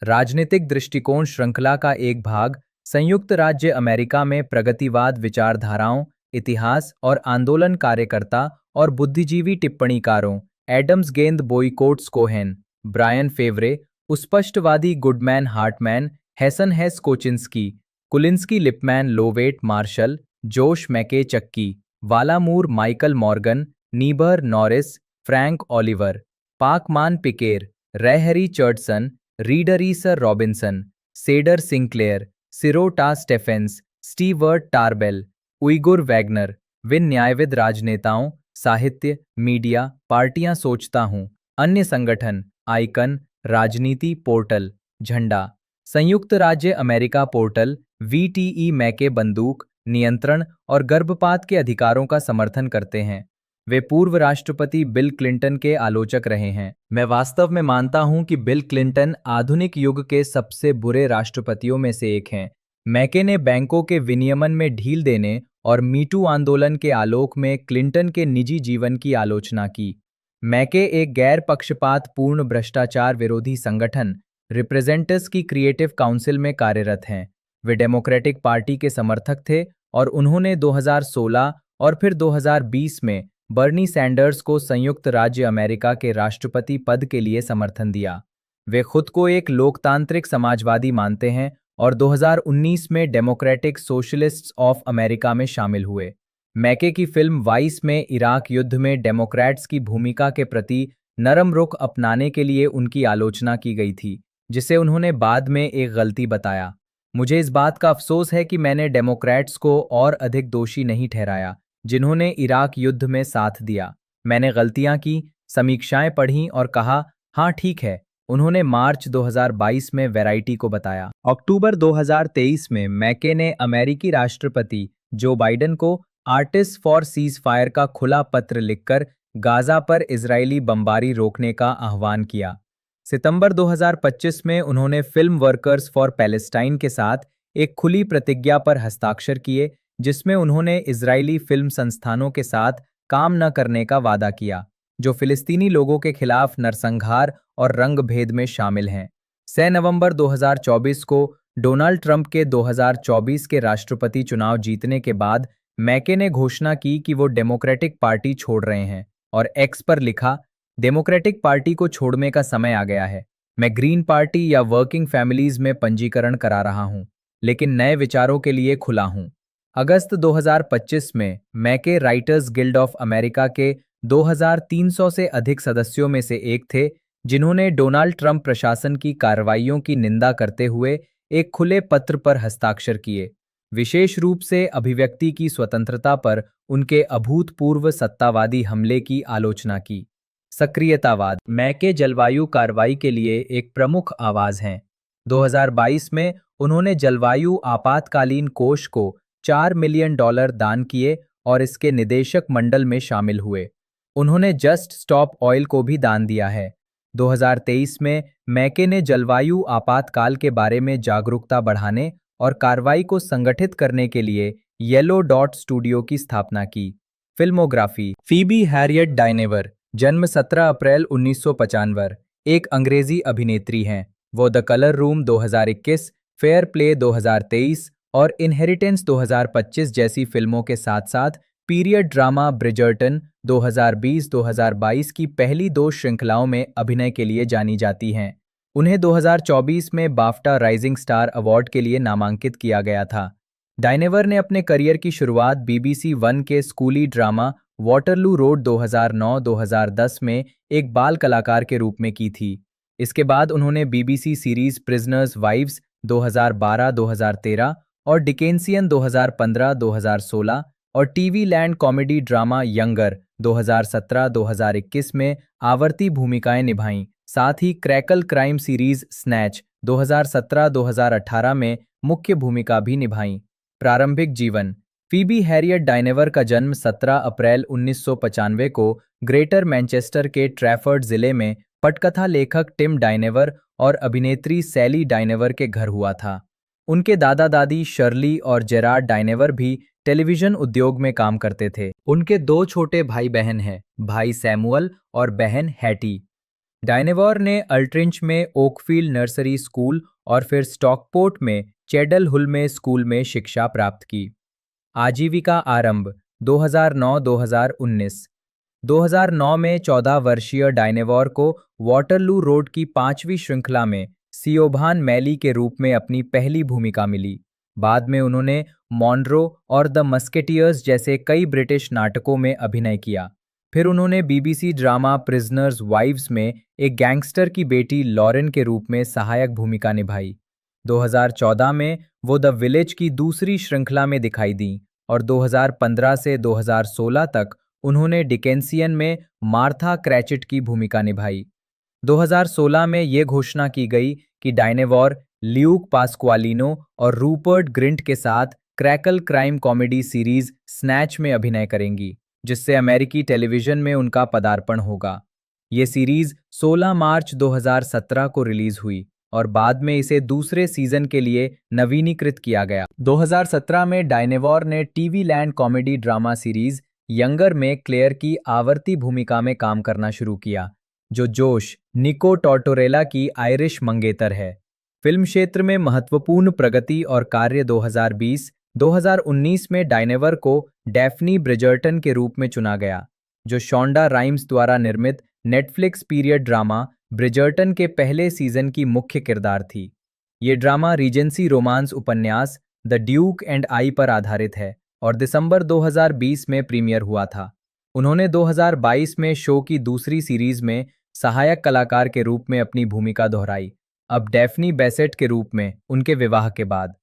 राजनीतिक दृष्टिकोण श्रृंखला का एक भाग संयुक्त राज्य अमेरिका में प्रगतिवाद विचारधाराओं, इतिहास और आंदोलन कार्यकर्ता और बुद्धिजीवी टिप्पणीकारों एडम्स गेंद बोइकोट्स कोहेन, ब्रायन फेवरे, उस्पष्टवादी Goodman Hartman, Hasan Hayes Kochinsky, Kulinski Lippman Lovett Marshall, Josh McKay चक्की, वालामूर Michael Morgan, Niebuhr Norris, Frank Oliver, Pakman Piker, रेहरी चर्टसन, रीडरी sir Robinson, Seder Sinclair, Sirota Stephens, Stewart Tarbell, Uygur Wagner, विन न्यायविद राजनेताओं, साहित्य, मीडिया, पार्टियां सोचता हूं, अन्य संगठन, आइकन, राजनीति पोर्टल, झंडा, संयुक्त राज्य अमेरिका पोर्टल, वीटीई मैके बंदूक, नियंत्रण और गर्भपात के अधिकारों का समर्थन करते हैं। वे पूर्व राष्ट्रपति बिल क्लिंटन के आलोचक रहे हैं। मैं वास्तव में मानता हूं कि बिल क्लिंटन आधुनिक युग के सबसे बुरे राष्ट्रपतियों में से एक हैं। मैके ने बैंकों के विनियमन में ढील देने और मीटू आंदोलन के आलोक में क्लिंटन के निजी जीवन की आलोचना की। मैके एक गैर पक्षपात पूर्ण भ्रष्टाचार विरोधी संगठन रिप्रेजेंटेटिव्स की क्रिएटिव काउंसिल में कार्यरत हैं। वे डेमोक्रेटिक पार्टी के समर्थक थे और उन्होंने 2016 और फिर 2020 में बर्नी सैंडर्स को संयुक्त राज्य अमेरिका के राष्ट्रपति पद के लिए समर्थन दिया। वे खुद को एक लोकतांत्रिक समाजवादी मानते हैं और 2019 में डेमोक्रेटिक सोशलिस्ट्स ऑफ अमेरिका में शामिल हुए। मैके की फिल्म वाइस में इराक युद्ध में डेमोक्रेट्स की भूमिका के प्रति नरम रुख अपनाने के लिए उनकी आलोचना की गई थी, जिसे उन्होंने बाद में एक गलती बताया। मुझे इस बात का अफसोस है कि मैंने डेमोक्रेट्स को और अधिक दोषी नहीं ठहराया जिन्होंने इराक युद्ध में साथ दिया। मैंने गलतियां की, समीक्षाएं पढ़ीं और कहा, हाँ ठीक है, उन्होंने मार्च 2022 में वैरायटी को बताया। अक्टूबर 2023 में मैके ने अमेरिकी राष्ट्रपति जो बाइडेन को आर्टिस्ट फॉर सीज फायर का खुला पत्र लिखकर गाजा पर इजरायली बमबारी रोकने का आह्वान किया। सितंबर 2025 में उन्होंने फिल्म वर्कर्स फॉर पैलेस्टाइन के साथ एक खुली प्रतिज्ञा पर हस्ताक्षर किए, जिसमें उन्होंने इजरायली फिल्म संस्थानों के साथ काम न करने का वादा किया, जो फिलिस्तीनी लोगों के खिलाफ नरसंहार और रंगभेद में शामिल हैं। 6 नवंबर 2024 को डोनाल्ड ट्रंप के 2024 के राष्ट्रपति चुनाव जीतने के बाद मैके ने घोषणा की कि वो डेमोक्रेटिक पार्टी छोड़ रहे हैं और एक्स पर लिखा, डेमोक्रेटिक पार्टी को छोड़ने का समय आ गया है। मैं ग्रीन पार्टी या वर्किंग फैमिलीज में पंजीकरण करा रहा हूं, लेकिन नए विचारों के लिए खुला हूं। अगस्त 2025 में मैके राइटर्स गिल्ड ऑफ अमेरिका के 2300 से अधिक सदस्यों में से एक थे, जिन्होंने डोनाल्ड ट्रंप प्रशासन की कार्रवाइयों की निंदा करते हुए एक खुले पत्र पर हस्ताक्षर किए, विशेष रूप से अभिव्यक्ति की स्वतंत्रता पर उनके अभूतपूर्व सत्तावादी हमले की आलोचना की। सक्रियतावाद। मैके जलवायु कार्रवाई के लिए एक प्रमुख आवाज हैं। 2022 में उन्होंने जलवायु आपातकालीन कोष को $4 मिलियन दान किए और इसके निदेशक मंडल में शामिल हुए। उन्होंने जस्ट स्टॉप ऑयल को भी दान दिया है। 2023 में मैके ने जलवायु आपातकाल के बारे में जागरूकता बढ़ाने और कार्रवाई को संगठित करने के लिए येलो डॉट स्टूडियो की स्थापना की। फिल्मोग्राफी। फीबी हैरियट डाइनेवर, जन्म 17 अप्रैल 1995, एक अंग्रेजी अभिनेत्री हैं। वो the colour room 2021, fair play 2023 और इनहेरिटेंस 2025 जैसी फिल्मों के साथ साथ पीरियड ड्रामा ब्रिजर्टन 2020-2022 की पहली 2 श्रृंखलाओं में अभिनय के लिए जानी जाती हैं। उन्हें 2024 में बाफ्टा राइजिंग स्टार अवार्ड के लिए नामांकित किया गया था। डाइनेवर ने अपने करियर की शुरुआत बीबीसी वन के स्कूली ड्रामा वाटरलू रोड 2009-2010 में एक बाल कलाकार के रूप में की थी। इसके बाद उन्होंने बीबीसी सीरीज प्रिजनर्स वाइव्स 2012-2013 और डिकेंसियन 2015-2016 और TV land comedy drama younger 2017-2021 में आवर्ती भूमिकाएं निभाईं। साथ ही क्रैकल क्राइम सीरीज स्नैच 2017-2018 में मुख्य भूमिका भी निभाईं। प्रारंभिक जीवन। फीबी हैरियट डाइनेवर का जन्म 17 अप्रैल 1995 को ग्रेटर मैनचेस्टर के ट्रैफर्ड जिले में पटकथा लेखक टिम डाइनेवर और अभिनेत्री सैली डाइनेवर के घर हुआ था। उनके दादा दादी शर्ली और जेरार्ड डाइनेवर भी टेलीविजन उद्योग में काम करते थे। उनके 2 छोटे भाई बहन हैं, भाई सैमुअल और बहन हैटी। डाइनेवर ने अल्ट्रिंच में ओकफील्ड नर्सरी स्कूल और फिर स्टॉकपोर्ट में चैडल हुल में स्कूल में शिक्षा प्राप्त की। आजीविका आरंभ 2009-2019। 2009 में 14 वर्षीय डाइनेवर को वाटरलू रोड की 5वीं श्रृंखला में सियोभान मैली के रूप में अपनी पहली भूमिका मिली। बाद में उन्होंने मॉनरो और द मस्केटियर्स जैसे कई ब्रिटिश नाटकों में अभिनय किया। फिर उन्होंने बीबीसी ड्रामा प्रिजनर्स वाइव्स में एक गैंगस्टर की बेटी लॉरेन के रूप में सहायक भूमिका निभाई। 2014 में वो द विलेज की दूसरी श्रृंखला में दिखाई दी और 2015 से 2016 तक उन्होंने डिकेंसियन में मार्था क्रैचिट की भूमिका निभाई। 2016 में ये घोषणा की गई कि डाइनेवर ल्यूक पास्क्वालिनो और रूपर्ट ग्रिंट के साथ crackle crime comedy series snatch में अभिनय करेंगी, जिससे अमेरिकी टेलीविजन में उनका पदार्पण होगा। ये सीरीज 16 मार्च 2017 को रिलीज हुई और बाद में इसे दूसरे सीजन के लिए नवीनीकृत किया गया। 2017 में डाइनेवर ने TV land comedy drama series younger में क्लेयर की आवर्ती भूमिका में काम करना शुरू किया, जो जोश निको टॉर्टोरेला की आयरिश मंगेतर है। फिल्म क्षेत्र में महत्वपूर्ण प्रगति और कार्य 2020-2019 में डाइनेवर को डैफ्नी ब्रिजर्टन के रूप में चुना गया, जो शॉन्डा राइम्स द्वारा निर्मित नेटफ्लिक्स पीरियड ड्रामा ब्रिजर्टन के पहले सीजन की मुख्य किरदार थी। ये ड्रामा रीजेंसी रोमांस उपन्यास द ड्यूक एंड आई पर आधारित है और दिसंबर 2020 में प्रीमियर हुआ था। उन्होंने 2022 में शो की दूसरी सीरीज में सहायक कलाकार के रूप में अपनी भूमिका दोहराई, अब डैफ्नी बेसेट के रूप में उनके विवाह के बाद।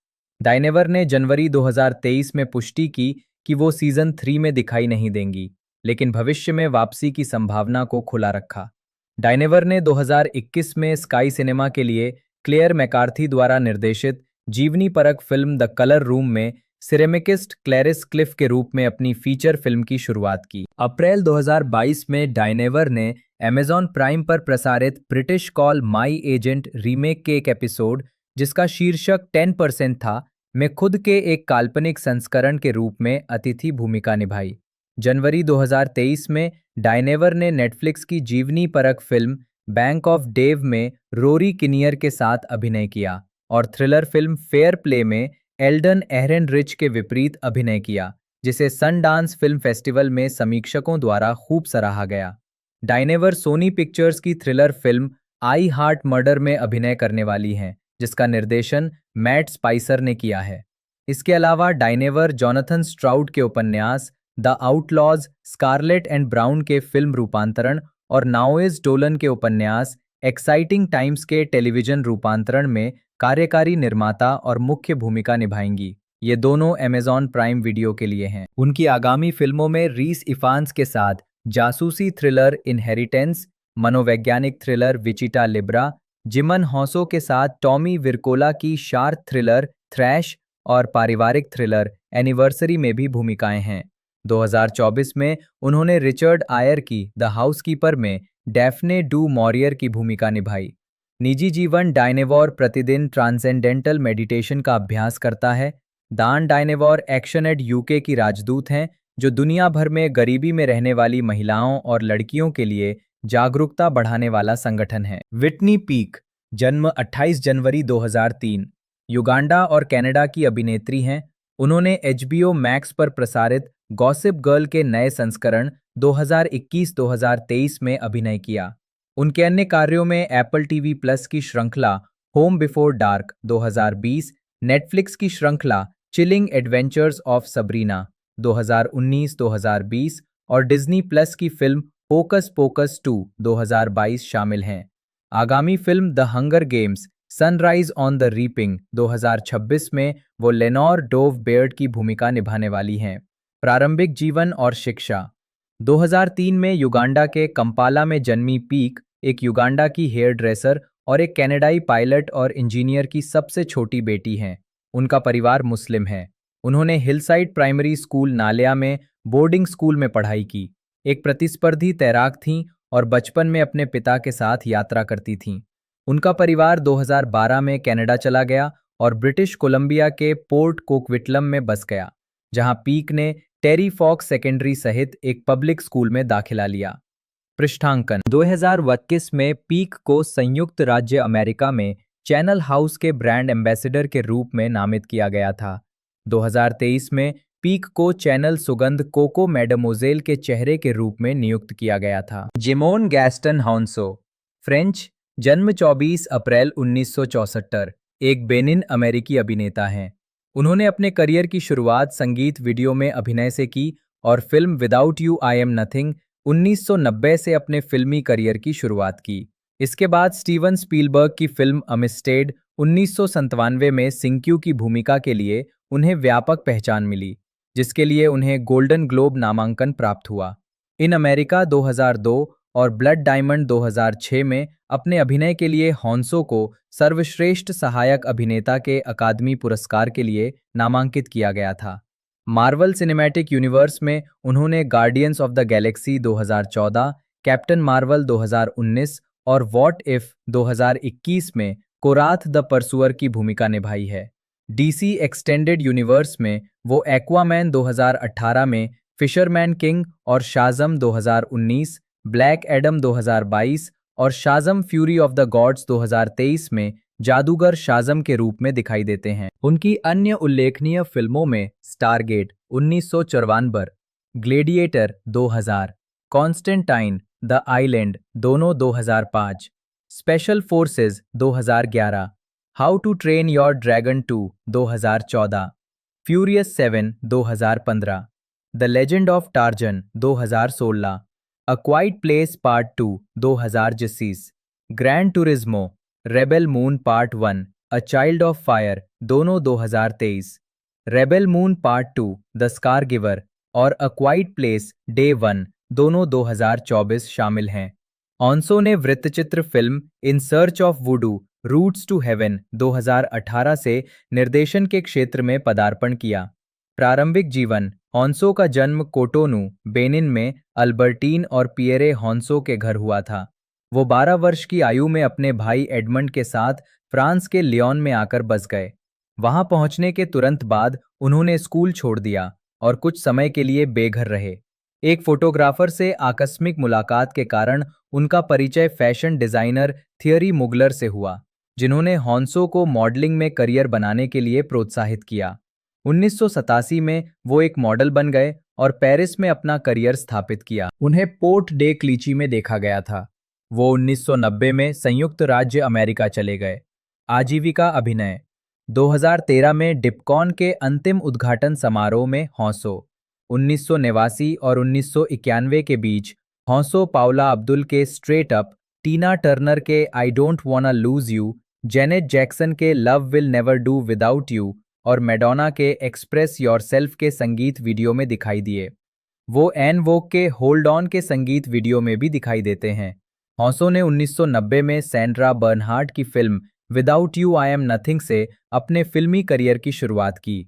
डाइनेवर ने जनवरी 2023 में पुष्टि की कि वो सीजन 3 में दिखाई नहीं देंगी, लेकिन भविष्य में वापसी की संभावना को खुला रखा। डाइनेवर ने 2021 में स्काई सिनेमा के लिए क्लेयर मैकार्थी द्वारा निर्देशित जीवनी परक फिल्म द कलर रूम में सिरेमिकिस्ट क्लैरिस क्लिफ के रूप में अपनी फीचर फिल्म की शुरुआत की। अप्रैल 2022 में डाइनेवर ने अमेज़न प्राइम पर प्रसारित British call my agent remake के एक एपिसोड, जिसका शीर्षक 10% था, में खुद के एक काल्पनिक संस्करण के रूप में अतिथि भूमिका निभाई। जनवरी 2023 में डाइनेवर ने नेटफ्लिक्स की जीवनी परक फिल्म बैंक ऑफ डेव में रोरी किनियर के साथ अभिनय किया और थ्रिलर फिल्म फेयर प्ले में एल्डन एहरेनरिच के विपरीत अभिनय किया, जिसे सनडांस फिल्म फेस्टिवल में समीक्षकों द्वारा खूब सराहा गया। डाइनेवर सोनी पिक्चर्स की थ्रिलर फिल्म आई हार्ट मर्डर में अभिनय करने वाली हैं, जिसका निर्देशन मैट स्पाइसर ने किया है। इसके अलावा डाइनेवर जोनाथन स्ट्राउड के उपन्यास the outlaws Scarlett and Browne के फिल्म रूपांतरण और नाओइज डोलन के उपन्यास एक्साइटिंग टाइम्स के टेलीविजन रूपांतरण में कार्यकारी निर्माता और मुख्य भूमिका निभाएंगी। ये दोनों अमेज़न प्राइम वीडियो के लिए हैं। उनकी आगामी फिल्मों में रीस इफान्स के साथ जासूसी थ्रिलर इनहेरिटेंस, मनोवैज्ञानिक थ्रिलर विचिटा लिब्रा, जिमन हॉसो के साथ टॉमी विरकोला की शार्क थ्रिलर थ्रैश और पारिवारिक थ्रिलर एनिवर्सरी में भी भूमिकाएं हैं। 2024 में उन्होंने रिचर्ड आयर की द हाउसकीपर में डैफ्ने डू मॉरियर की भूमिका निभाई। निजी जीवन डाइनेवर प्रतिदिन ट्रांसेंडेंटल मेडिटेशन का अभ्यास करता है। दान डाइनेवर एक्शन एड यूके की राजदूत हैं, जो दुनिया भर में गरीबी में रहने वाली महिलाओं और लड़कियों के लिए जागरूकता बढ़ाने वाला संगठन है। विटनी पीक, जन्म 28 जनवरी 2003, युगांडा और कनाडा की अभिनेत्री हैं। उन्होंने एचबीओ मैक्स पर प्रसारित गॉसिप गर्ल के नए संस्करण 2021-2023 में अभिनय किया। उनके अन्य कार्यों में एप्पल टीवी प्लस की श्रृंखला होम बिफोर डार्क 2020, नेटफ्लिक्स की श्रृंखला चिलिंग एडवेंचर्स ऑफ सबरीना 2019-2020 और डिज्नी प्लस की फिल्म होकस पोकस 2 2022 शामिल हैं। आगामी film the hunger games sunrise on the reaping 2026 में वो लेनोर डोव बेयर्ड की भूमिका निभाने वाली हैं। प्रारंभिक जीवन और शिक्षा। 2003 में युगांडा के कंपाला में जन्मी पीक एक युगांडा की हेयर ड्रेसर और एक कनाडाई पायलट और इंजीनियर की सबसे छोटी बेटी हैं। उनका परिवार मुस्लिम है। उन्होंने हिलसाइड प्राइमरी स्कूल नालिया में बोर्डिंग स्कूल में पढ़ाई की। एक प्रतिस्पर्धी तैराक थीं और बचपन में अपने पिता के साथ यात्रा करती थीं। उनका परिवार 2012 में कनाडा चला गया और ब्रिटिश कोलंबिया के पोर्ट कोकविटलम में बस गया, जहां पीक ने टेरी फॉक्स सेकेंडरी सहित एक पब्लिक स्कूल में दाखिला लिया। पृष्ठांकन 2021 में पीक को संयुक्त राज्य अमेरिका में चैनल हाउस के ब्रांड एम्बेसडर के रूप में नामित किया गया था। 2023 में पीक को चैनल सुगंध कोको मैडमोजेल के चेहरे के रूप में नियुक्त किया गया था। जिमोन गैस्टन हॉन्सो, फ्रेंच, जन्म 24 अप्रैल 1974, एक बेनिन अमेरिकी अभिनेता हैं। उन्होंने अपने करियर की शुरुआत संगीत वीडियो में अभिनय से की और film without you I am nothing 1990 से अपने फिल्मी करियर की शुरुआत की। इसके बाद स्टीवन स्पीलबर्ग की फिल्म अमिस्टेड 1997 में सिंक्यू की भूमिका के लिए उन्हें व्यापक पहचान मिली, जिसके लिए उन्हें गोल्डन ग्लोब नामांकन प्राप्त हुआ। इन अमेरिका 2002 और ब्लड डायमंड 2006 में अपने अभिनय के लिए हॉन्सो को सर्वश्रेष्ठ सहायक अभिनेता के अकादमी पुरस्कार के लिए नामांकित किया गया था। मार्वल सिनेमैटिक यूनिवर्स में उन्होंने guardians of the Galaxy 2014, captain Marvel 2019 और व्हाट इफ 2021 में कोराथ द परसुअर की भूमिका निभाई है। डीसी एक्सटेंडेड यूनिवर्स में वो एक्वामैन 2018 में, फिशरमैन किंग और शाज़म 2019, ब्लैक एडम 2022 और Shazam fury of the gods 2023 में जादूगर शाज़म के रूप में दिखाई देते हैं। उनकी अन्य उल्लेखनीय फिल्मों में Stargate 1994, Gladiator 2000, Constantine the island दोनों 2005, special forces 2011, how to train your dragon 2 2014, furious 7 2015, the legend of Tarzan 2016, a quiet place part 2 2021, Gran Turismo, Rebel Moon part 1, a child of fire दोनों 2023, Rebel Moon part 2, the Scargiver और a quiet Place de 1 दोनों 2024 शामिल हैं। Hounsou ने वृत्तचित्र film in search of voodoo roots to heaven 2018 से निर्देशन के क्षेत्र में पदार्पण किया। प्रारंभिक जीवन। हॉन्सो का जन्म कोटोनू, बेनिन में अल्बर्टीन और पियरे हॉन्सो के घर हुआ था। वो 12 वर्ष की आयु में अपने भाई एडमंड के साथ फ्रांस के लियोन में आकर बस गए। वहां पहुंचने के तुरंत बाद उन्होंने स्कूल छोड़ दिया और कुछ समय के लिए बेघर रहे। एक फोटोग्राफर से आकस्मिक मुलाकात के कारण उनका परिचय फैशन डिजाइनर थियरी मुगलर से हुआ, जिन्होंने हॉन्सो को मॉडलिंग में करियर बनाने के लिए प्रोत्साहित किया। 1987 में वो एक मॉडल बन गए और पेरिस में अपना करियर स्थापित किया। उन्हें पोर्ट डे क्लीची में देखा गया था। वो 1990 में संयुक्त राज्य अमेरिका चले गए। आजीविका अभिनय। 2013 में डिपकॉन के अंतिम उद्घाटन समारोह में हॉन्सो। 1989 और 1991 के बीच हॉन्सो पाउला अब्दुल के स्ट्रेट अप, टीना टर्नर के I don't wanna lose you, Janet Jackson के love will never do without you और मैडोना के एक्सप्रेस योरसेल्फ के संगीत वीडियो में दिखाई दिए। वो एन वोग के होल्ड ऑन के संगीत वीडियो में भी दिखाई देते हैं। हॉन्सो ने 1990 में सैंड्रा बर्नहार्ट की film without you I am nothing से अपने फिल्मी करियर की शुरुआत की।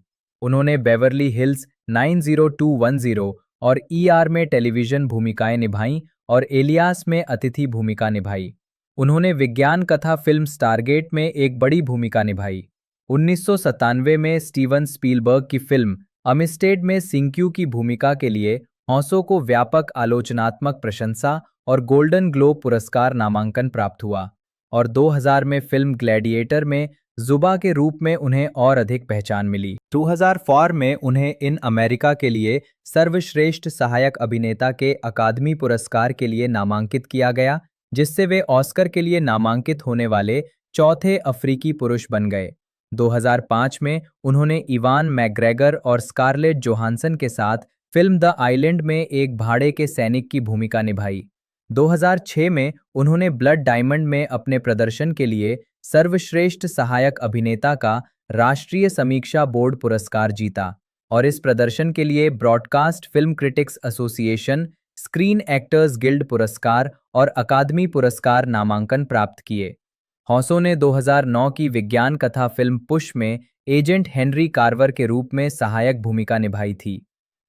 उन्होंने बेवर्ली हिल्स 90210 और ईआर में टेलीविजन भूमिकाएं निभाईं और एलियास में अतिथि भूमिका निभाई। उन्होंने विज्ञान कथा फिल्म स्टारगेट में एक बड़ी भूमिका निभाई। 1997 में स्टीवन स्पीलबर्ग की फिल्म अमिस्टेड में सिंक्यू की भूमिका के लिए हॉन्सो को व्यापक आलोचनात्मक प्रशंसा और गोल्डन ग्लोब पुरस्कार नामांकन प्राप्त हुआ और 2000 में फिल्म ग्लैडिएटर में जुबा के रूप में उन्हें और अधिक पहचान मिली। 2004 में उन्हें इन अमेरिका के लिए सर्वश्रेष्ठ सहायक अभिनेता के अकादमी पुरस्कार के लिए नामांकित किया गया, जिससे वे ऑस्कर के लिए नामांकित होने वाले चौथे अफ्रीकी पुरुष बन गए। 2005 में उन्होंने इवान मैकग्रेगर और स्कारलेट जोहानसन के साथ फिल्म द आइलैंड में एक भाड़े के सैनिक की भूमिका निभाई। 2006 में उन्होंने ब्लड डायमंड में अपने प्रदर्शन के लिए सर्वश्रेष्ठ सहायक अभिनेता का राष्ट्रीय समीक्षा बोर्ड पुरस्कार जीता और इस प्रदर्शन के लिए broadcast film critics association, screen actors guild पुरस्कार और अकादमी पुरस्कार नामांकन प्राप्त किए। हॉसो ने 2009 की विज्ञान कथा फिल्म पुश में एजेंट हेनरी कार्वर के रूप में सहायक भूमिका निभाई थी।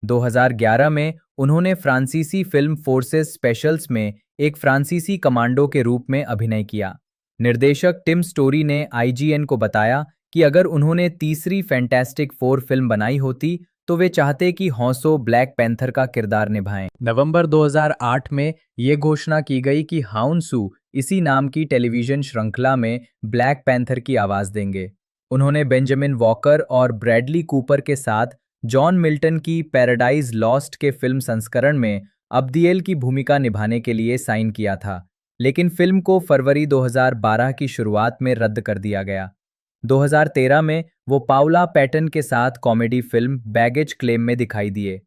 2011 में उन्होंने फ्रांसीसी फिल्म फोर्सेस स्पेशल्स में एक फ्रांसीसी कमांडो के रूप में अभिनय किया। निर्देशक टिम स्टोरी ने IGN को बताया कि अगर उन्होंने तीसरी फैंटास्टिक फोर फिल्म बनाई होती तो वे चाहते कि हॉसो ब्लैक पैंथर का किरदार निभाएं। नवंबर 2008 में ये घोषणा की गई कि हाउनसू इसी नाम की टेलीविजन श्रृंखला में ब्लैक पैंथर की आवाज देंगे। उन्होंने बेंजामिन वॉकर और ब्रैडली कूपर के साथ जॉन मिल्टन की पैराडाइज लॉस्ट के फिल्म संस्करण में अब्दिएल की भूमिका निभाने के लिए साइन किया था, लेकिन फिल्म को फरवरी 2012 की शुरुआत में रद्द कर दिया गया। 2013 में वो पाउला पैटन के साथ कॉमेडी फिल्म बैगेज क्लेम में दिखाई दिए।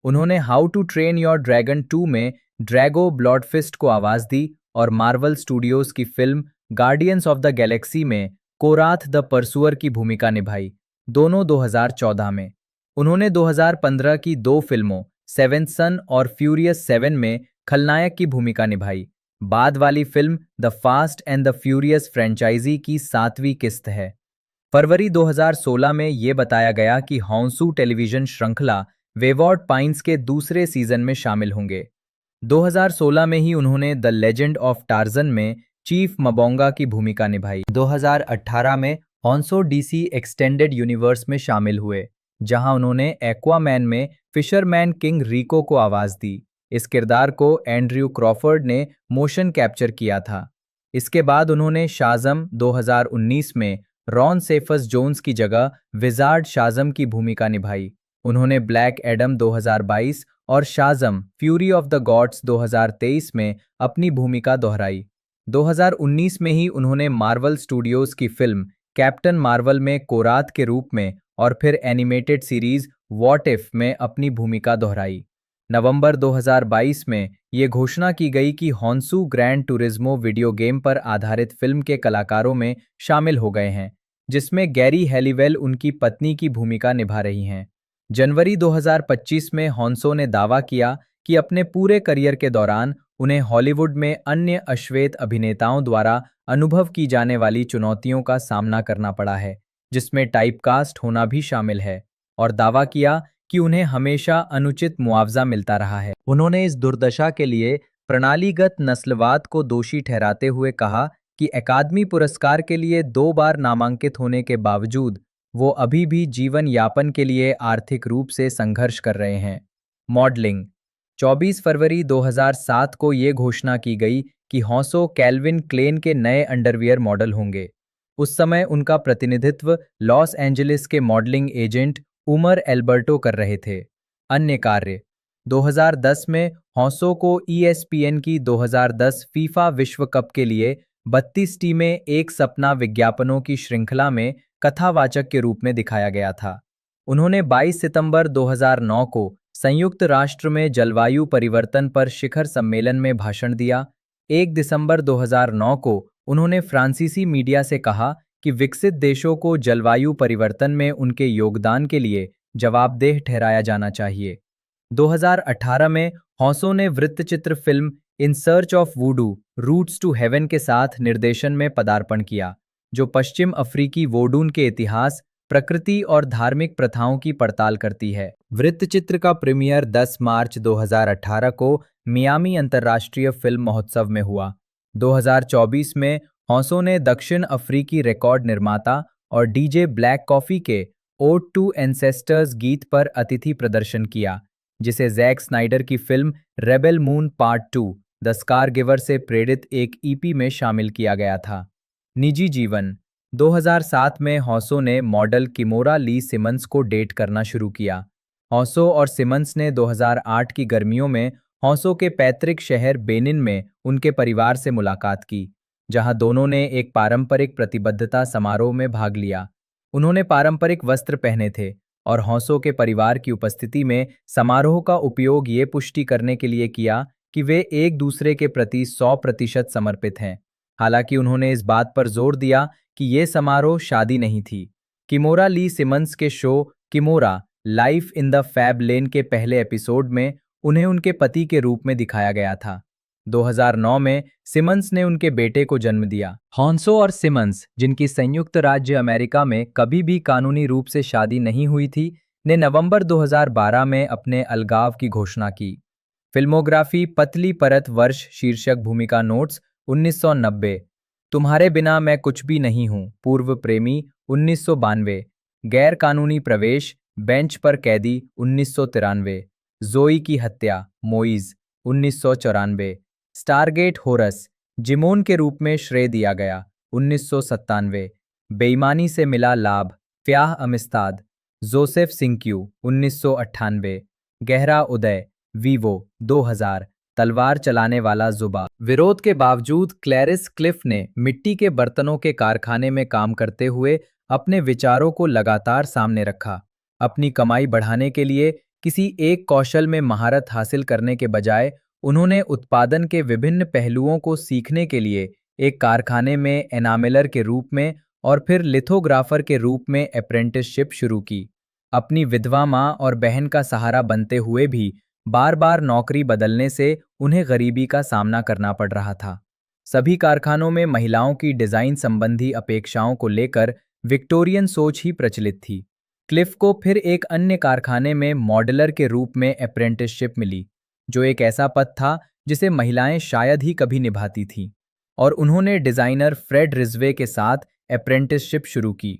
उन्होंने how to train your dragon 2 में ड्रैगो ब्लॉडफिस्ट को आवाज दी और मार्वल स्टूडियोज की film guardians of the galaxy में कोराथ द परसुअर की भूमिका निभाई, दोनों 2014 में। उन्होंने 2015 की दो फिल्मों सेवेंथ सन और फ्यूरियस 7 में खलनायक की भूमिका निभाई। बाद वाली film the fast and the furious franchise की 7वीं किस्त है। फरवरी 2016 में ये बताया गया कि हॉन्सू टेलीविजन श्रृंखला वेवॉर्ड पाइन्स के दूसरे सीजन में शामिल होंगे। 2016 में ही उन्होंने द लेजेंड ऑफ टार्जन में चीफ मबोंगा की भूमिका निभाई। 2018 में हॉन्सो DC एक्सटेंडेड यूनिवर्स में शामिल हुए, जहां उन्होंने एक्वामैन में फिशरमैन किंग रिको को आवाज दी। इस किरदार को एंड्रयू क्रॉफर्ड ने मोशन कैप्चर किया था। इसके बाद उन्होंने शाज़म 2019 में रॉन सेफस जोन्स की जगह विजार्ड शाज़म की भूमिका निभाई। उन्होंने ब्लैक एडम 2022 और Shazam fury of the gods 2023 में अपनी भूमिका दोहराई। 2019 में ही उन्होंने मार्वल स्टूडियोज की फिल्म कैप्टन मार्वल में कोराथ के रूप में और फिर एनिमेटेड सीरीज व्हाट इफ में अपनी भूमिका दोहराई। नवंबर 2022 में ये घोषणा की गई कि हॉन्सू ग्रैंड टूरिज्मो वीडियो गेम पर आधारित फिल्म के कलाकारों में शामिल हो गए हैं, जिसमें गैरी हैलीवेल उनकी पत्नी की भूमिका निभा रही हैं। जनवरी 2025 में हॉन्सो ने दावा किया कि अपने पूरे करियर के दौरान उन्हें हॉलीवुड में अन्य अश्वेत अभिनेताओं द्वारा अनुभव की जाने वाली चुनौतियों का सामना करना पड़ा है, जिसमें टाइपकास्ट होना भी शामिल है, और दावा किया कि उन्हें हमेशा अनुचित मुआवजा मिलता रहा है। उन्होंने इस दुर्दशा के लिए प्रणालीगत नस्लवाद को दोषी ठहराते हुए कहा कि अकादमी पुरस्कार के लिए 2 बार नामांकित होने के बावजूद वो अभी भी जीवन यापन के लिए आर्थिक रूप से संघर्ष कर रहे हैं। मॉडलिंग 24 फरवरी 2007 को ये घोषणा की गई कि हॉन्सो कैल्विन क्लेन के नए अंडरवियर मॉडल होंगे। उस समय उनका प्रतिनिधित्व लॉस एंजलिस के मॉडलिंग एजेंट उमर एल्बर्टो कर रहे थे। अन्य कार्य 2010 में हॉन्सो को ESPN की 2010 फीफा विश्व कप के लिए 32 टीमें एक सपना विज्ञापनों की श्रृंखला में कथावाचक के रूप में दिखाया गया था। उन्होंने 22 सितंबर 2009 को संयुक्त राष्ट्र में जलवायु परिवर्तन पर शिखर सम्मेलन में भाषण दिया। 1 दिसंबर 2009 को उन्होंने फ्रांसीसी मीडिया से कहा कि विकसित देशों को जलवायु परिवर्तन में उनके योगदान के लिए जवाबदेह ठहराया जाना चाहिए। 2018 में हॉन्सो ने वृत्तचित्र film in search of voodoo roots to heaven के साथ निर्देशन में पदार्पण किया, जो पश्चिम अफ्रीकी वोडून के इतिहास, प्रकृति और धार्मिक प्रथाओं की पड़ताल करती है। वृत्तचित्र का प्रीमियर 10 मार्च 2018 को मियामी अंतर्राष्ट्रीय फिल्म महोत्सव में हुआ। 2024 में हॉन्सो ने दक्षिण अफ्रीकी रिकॉर्ड निर्माता और DJ ब्लैक कॉफी के ओड टू एंसेस्टर्स गीत पर अतिथि प्रदर्शन किया, जिसे जैक स्नाइडर की film rebel Moon part 2 the scar giver से प्रेरित एक EP में शामिल किया गया था। निजी जीवन 2007 में हॉसो ने मॉडल किमोरा ली सिमंस को डेट करना शुरू किया। हॉसो और सिमंस ने 2008 की गर्मियों में हॉसो के पैतृक शहर बेनिन में उनके परिवार से मुलाकात की, जहां दोनों ने एक पारंपरिक प्रतिबद्धता समारोह में भाग लिया। उन्होंने पारंपरिक वस्त्र पहने थे और हॉसो के परिवार की उपस्थिति में समारोह का उपयोग ये पुष्टि करने के लिए किया कि वे एक दूसरे के प्रति 100% समर्पित हैं। हालांकि उन्होंने इस बात पर जोर दिया कि ये समारोह शादी नहीं थी। किमोरा ली सिमंस के show Kimora life in the fab lane के पहले एपिसोड में उन्हें उनके पति के रूप में दिखाया गया था। 2009 में सिमंस ने उनके बेटे को जन्म दिया। हॉन्सो और सिमंस, जिनकी संयुक्त राज्य अमेरिका में कभी भी कानूनी रूप से शादी नहीं हुई थी, ने नवंबर 2012 में अपने अलगाव की घोषणा की। फिल्मोग्राफी पतली परत वर्ष शीर्षक भूमिका नोट्स 1990, तुम्हारे बिना मैं कुछ भी नहीं हूँ पूर्व प्रेमी 1992, गैर कानूनी प्रवेश बेंच पर कैदी 1993, जोई की हत्या मोइज 1994, स्टारगेट होरस जिमोन के रूप में श्रेय दिया गया 1997, बेईमानी से मिला लाभ फ्याह अमिस्ताद जोसेफ सिंक्यू 1998, गहरा उदय वीवो 2000, तलवार चलाने वाला जुबा। विरोध के बावजूद क्लैरिस क्लिफ ने मिट्टी के बर्तनों के कारखाने में काम करते हुए अपने विचारों को लगातार सामने रखा। अपनी कमाई बढ़ाने के लिए किसी एक कौशल में महारत हासिल करने के बजाय उन्होंने उत्पादन के विभिन्न पहलुओं को सीखने के लिए एक कारखाने में एनामेलर के रूप में और फिर लिथोग्राफर के रूप में अप्रेंटिसशिप शुरू की। अपनी विधवा माँ और बहन का सहारा बनते हुए भी बार बार नौकरी बदलने से उन्हें गरीबी का सामना करना पड़ रहा था। सभी कारखानों में महिलाओं की डिजाइन संबंधी अपेक्षाओं को लेकर विक्टोरियन सोच ही प्रचलित थी। क्लिफ को फिर एक अन्य कारखाने में मॉडलर के रूप में अप्रेंटिसशिप मिली, जो एक ऐसा पद था जिसे महिलाएं शायद ही कभी निभाती थीं, और उन्होंने डिजाइनर फ्रेड रिजवे के साथ अप्रेंटिसशिप शुरू की।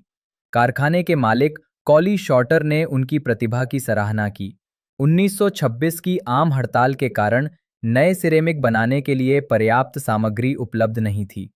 कारखाने के मालिक कॉली शॉर्टर ने उनकी प्रतिभा की सराहना की। 1926 की आम हड़ताल के कारण नए सिरेमिक बनाने के लिए पर्याप्त सामग्री उपलब्ध नहीं थी।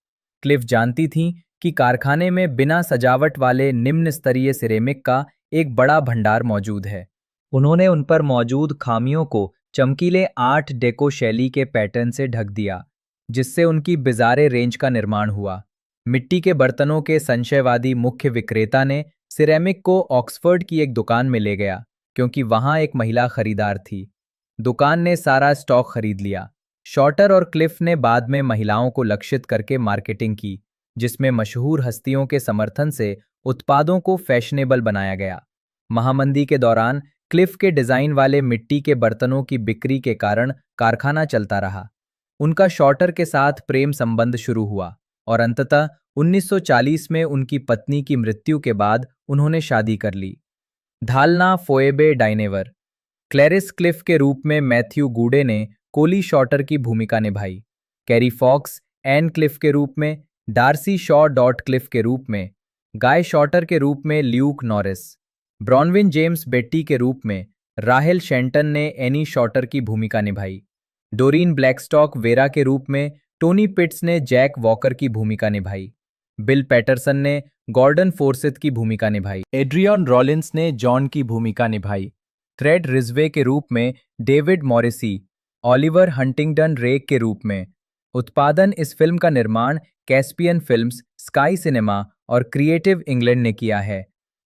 क्लिफ जानती थीं कि कारखाने में बिना सजावट वाले निम्न स्तरीय सिरेमिक का एक बड़ा भंडार मौजूद है। उन्होंने उन पर मौजूद खामियों को चमकीले आर्ट डेको शैली के पैटर्न से ढक दिया, जिससे उनकी बिजारे रेंज का निर्माण हुआ। मिट्टी के बर्तनों के संशयवादी मुख्य विक्रेता ने सिरेमिक को ऑक्सफोर्ड की एक दुकान में ले गया, क्योंकि वहां एक महिला खरीदार थी। दुकान ने सारा स्टॉक खरीद लिया। शॉर्टर और क्लिफ ने बाद में महिलाओं को लक्षित करके मार्केटिंग की, जिसमें मशहूर हस्तियों के समर्थन से उत्पादों को फैशनेबल बनाया गया। महामंदी के दौरान क्लिफ के डिजाइन वाले मिट्टी के बर्तनों की बिक्री के कारण कारखाना चलता रहा। उनका शॉर्टर के साथ प्रेम संबंध शुरू हुआ और अंततः 1940 में उनकी पत्नी की मृत्यु के बाद उन्होंने शादी कर ली। धालना फोएबे डाइनेवर। क्लैरिस क्लिफ के रूप में मैथ्यू गूडे ने कोली शॉर्टर की भूमिका निभाई। कैरी फॉक्स एन क्लिफ के रूप में, डार्सी शॉ डॉट क्लिफ के रूप में, गाय शॉर्टर के रूप में ल्यूक नॉरिस, ब्रॉनविन जेम्स बेट्टी के रूप में राहेल शेंटन ने एनी शॉर्टर की भूमिका निभाई। डोरीन ब्लैकस्टॉक वेरा के रूप में, टोनी पिट्स ने जैक वॉकर की भूमिका निभाई। बिल पैटरसन ने गॉर्डन फोर्सिथ की भूमिका निभाई। एड्रियन रॉलिंस ने जॉन की भूमिका निभाई। फ्रेड रिजवे के रूप में डेविड मॉरिसी, ऑलिवर हंटिंगटन रेक के रूप में। उत्पादन इस फिल्म का निर्माण कैस्पियन फिल्म्स, स्काई सिनेमा और क्रिएटिव इंग्लैंड ने किया है।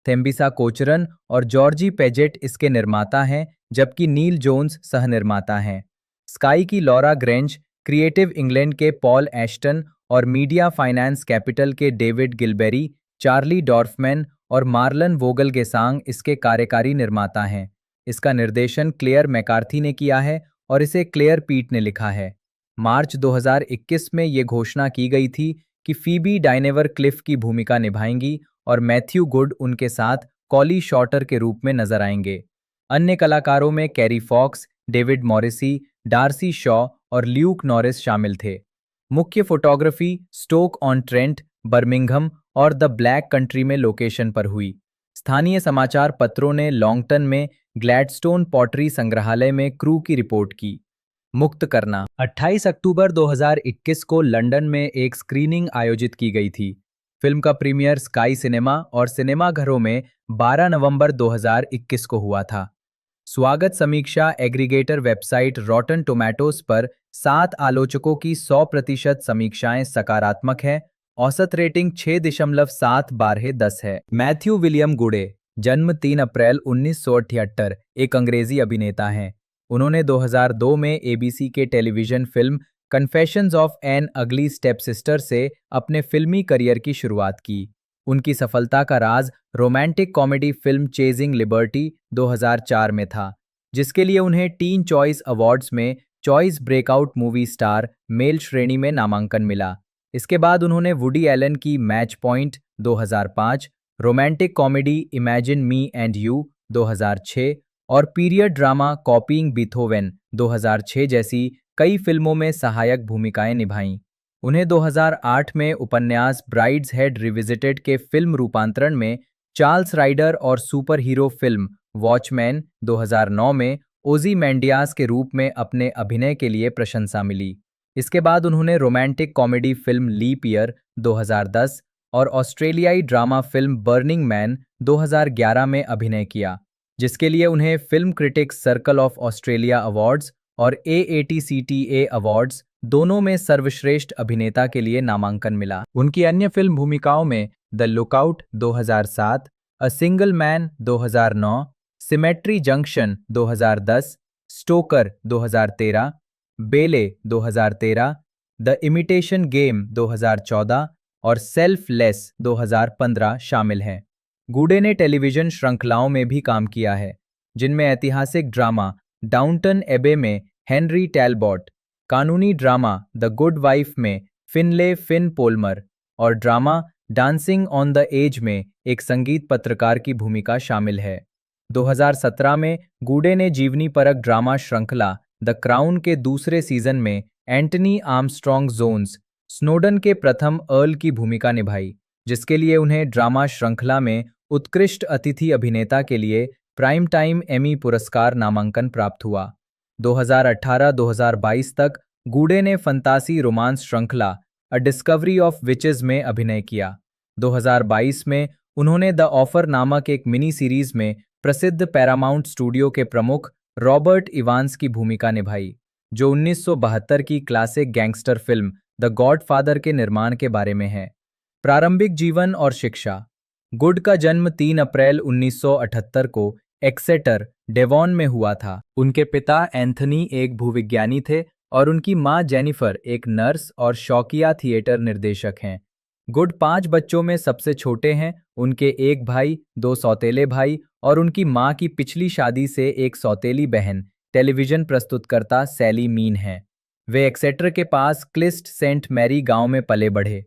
थेम्बिसा कोचरन और जॉर्जी पेजेट इसके निर्माता हैं, जबकि नील जोन्स सह निर्माता हैं। स्काई की लॉरा ग्रेंज, क्रिएटिव इंग्लैंड के पॉल एश्टन और मीडिया फाइनेंस कैपिटल के डेविड गिलबेरी, चार्ली डॉर्फमैन और मार्लन वोगलगेसांग इसके कार्यकारी निर्माता हैं। इसका निर्देशन क्लेयर मैकार्थी ने किया है और इसे क्लेयर पीट ने लिखा है। मार्च 2021 में ये घोषणा की गई थी कि फीबी डाइनेवर क्लिफ की भूमिका निभाएंगी और मैथ्यू गुड उनके साथ कॉली शॉर्टर के रूप में नजर आएंगे। अन्य कलाकारों में Carrie Fox, David Morrissey, Darcy Shaw और ल्यूक नॉरिस शामिल थे। मुख्य photography Stoke on Trent, Birmingham और द ब्लैक कंट्री में लोकेशन पर हुई। स्थानीय समाचार पत्रों ने लॉन्गटन में ग्लैडस्टोन पॉटरी संग्रहालय में क्रू की रिपोर्ट की। मुक्त करना। 28 अक्टूबर 2021 को लंदन में एक स्क्रीनिंग आयोजित की गई थी। फिल्म का प्रीमियर स्काई सिनेमा और सिनेमा घरों में 12 नवंबर 2021 को हुआ था। स्वागत समीक्षा एग्रीगेटर वेबसाइट रॉटन टोमेटोज पर 7 आलोचकों की 100% समीक्षाएं सकारात्मक हैं। औसत रेटिंग 6.7/10 है। मैथ्यू विलियम गुडे, जन्म 3 अप्रैल 1978, एक अंग्रेजी अभिनेता हैं। उन्होंने 2002 में एबीसी के television film confessions of an ugly stepsister से अपने फिल्मी करियर की शुरुआत की। उनकी सफलता का राज romantic comedy film chasing liberty 2004 में था, जिसके लिए उन्हें टीन चॉइस अवार्ड्स में choice breakout movie star male श्रेणी में नामांकन मिला। इसके बाद उन्होंने वुडी एलन की match point 2005, romantic comedy imagine me and you 2006 और पीरियड ड्रामा कॉपीइंग बीथोवेन 2006 जैसी कई फिल्मों में सहायक भूमिकाएं निभाईं। उन्हें 2008 में उपन्यास ब्राइड्स हेड रिविजिटेड के फिल्म रूपांतरण में चार्ल्स राइडर और सुपर हीरो फिल्म वॉचमैन 2009 में ओज़िमैंडियास के रूप में अपने अभिनय के लिए प्रशंसा मिली। इसके बाद उन्होंने romantic comedy film leap year 2010 और ऑस्ट्रेलियाई ड्रामा फिल्म बर्निंग मैन 2011 में अभिनय किया, जिसके लिए उन्हें film critics circle of Australia awards और AATCTA अवार्ड्स दोनों में सर्वश्रेष्ठ अभिनेता के लिए नामांकन मिला। उनकी अन्य फिल्म भूमिकाओं में the lookout 2007, a single man 2009, symmetry junction 2010, Stoker 2013, बेले 2013, द इमिटेशन गेम 2014 और सेल्फलेस 2015 शामिल हैं। गुडे ने टेलीविजन श्रृंखलाओं में भी काम किया है, जिनमें ऐतिहासिक ड्रामा डाउनटन एबे में हेनरी टैलबॉट, कानूनी ड्रामा द गुड वाइफ में फिनले फिन पोल्मर और drama dancing on the edge में एक संगीत पत्रकार की भूमिका शामिल है। 2017 में गुडे ने जीवनीपरक ड्रामा श्रृंखला द क्राउन के दूसरे सीजन में एंटनी आर्मस्ट्रॉन्ग जोन्स, स्नोडन के प्रथम अर्ल की भूमिका निभाई, जिसके लिए उन्हें ड्रामा श्रृंखला में उत्कृष्ट अतिथि अभिनेता के लिए प्राइम टाइम एमी पुरस्कार नामांकन प्राप्त हुआ। 2018-2022 तक गुडे ने फंतासी रोमांस श्रृंखला अ डिस्कवरी ऑफ विचेस में अभिनय किया। 2022 में उन्होंने द ऑफर नामक एक मिनी सीरीज में प्रसिद्ध पैरामाउंट स्टूडियो के प्रमुख रॉबर्ट इवांस की भूमिका निभाई, जो 1972 की classic gangster film the godfather के निर्माण के बारे में है। प्रारंभिक जीवन और शिक्षा। गुड का जन्म 3 अप्रैल 1978 को एक्सेटर, डेवॉन में हुआ था। उनके पिता एंथनी एक भूविज्ञानी थे और उनकी मां जेनिफर एक नर्स और शौकिया थिएटर निर्देशक हैं। गुड 5 बच्चों में सबसे छोटे हैं। उनके एक भाई, 2 सौतेले भाई और उनकी मां की पिछली शादी से एक सौतेली बहन टेलीविजन प्रस्तुतकर्ता सैली मीन हैं। वे एक्सेटर के पास क्लिस्ट सेंट मैरी गांव में पले बढ़े।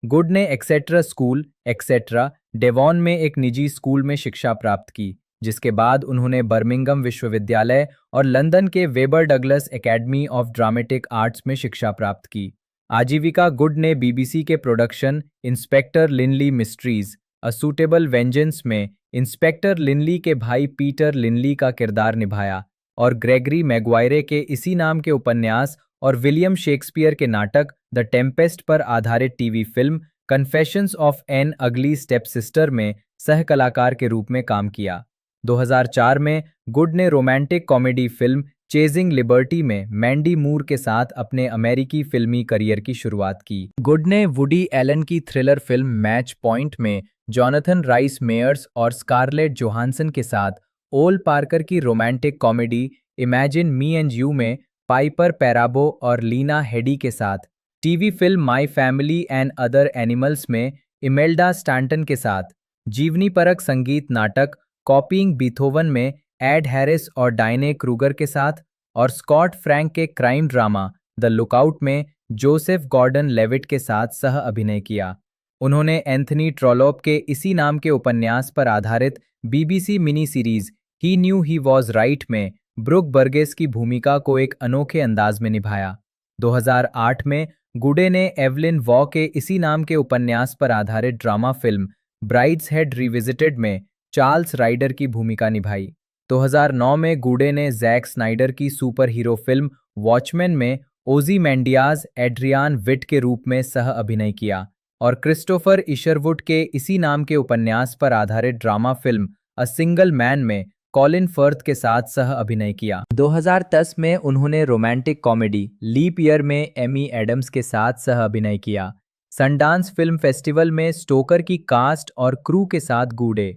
गुड ने एक्सेट्रा स्कूल, एक्सेट्रा, डेवॉन में एक निजी स्कूल में शिक्षा प्राप्त की, जिसके बाद उन्होंने बर्मिंघम विश्वविद्यालय और लंदन के Webber Douglas academy of dramatic arts में शिक्षा प्राप्त की। आजीविका। गुड ने बीबीसी के production inspector Lynley mysteries a suitable vengeance में इंस्पेक्टर लिनली के भाई पीटर लिनली का किरदार निभाया और ग्रेगरी मैग्वायरे के इसी नाम के उपन्यास और विलियम शेक्सपियर के नाटक द टेम्पेस्ट पर आधारित TV film confessions of an ugly stepsister में सह कलाकार के रूप में काम किया। 2004 में गुड ने romantic comedy film chasing liberty में मैंडी मूर के साथ अपने अमेरिकी फिल्मी करियर की शुरुआत की। गुड ने वुडी एलन की थ्रिलर फिल्म मैच पॉइंट में जॉनथन राइस मेयर्स और स्कारलेट जोहानसन के साथ ओल पार्कर की romantic comedy imagine me and you में पाइपर पेराबो और लीना हेडी के साथ, TV film my family and other animals में इमेल्डा स्टैंटन के साथ, जीवनीपरक संगीत नाटक कॉपीइंग बीथोवन में एड हैरिस और डायने क्रूगर के साथ और स्कॉट फ्रैंक के क्राइम ड्रामा द लुकआउट में जोसेफ गॉर्डन लेविट के साथ सह अभिनय किया। उन्होंने एंथनी ट्रॉलोप के इसी नाम के उपन्यास पर आधारित BBC mini series he new he was right में ब्रुक बर्गेस की भूमिका को एक अनोखे अंदाज में निभाया। 2008 में गुडे ने एवलिन वॉ के इसी नाम के उपन्यास पर आधारित drama film brides head revisited में चार्ल्स राइडर की भूमिका निभाई। 2009 में गुडे ने जैक स्नाइडर की सुपर हीरो फिल्म वॉचमैन में ओज़िमैंडियास एड्रियान विट के रूप में सह अभिनय किया और क्रिस्टोफर इशरवुड के इसी नाम के उपन्यास पर आधारित drama film a single man में कॉलिन फर्थ के साथ सह अभिनय किया। 2010 में उन्होंने रोमांटिक कॉमेडी लीप ईयर में एमी एडम्स के साथ सह अभिनय किया। सनडांस फिल्म फेस्टिवल में स्टोकर की कास्ट और क्रू के साथ गूडे।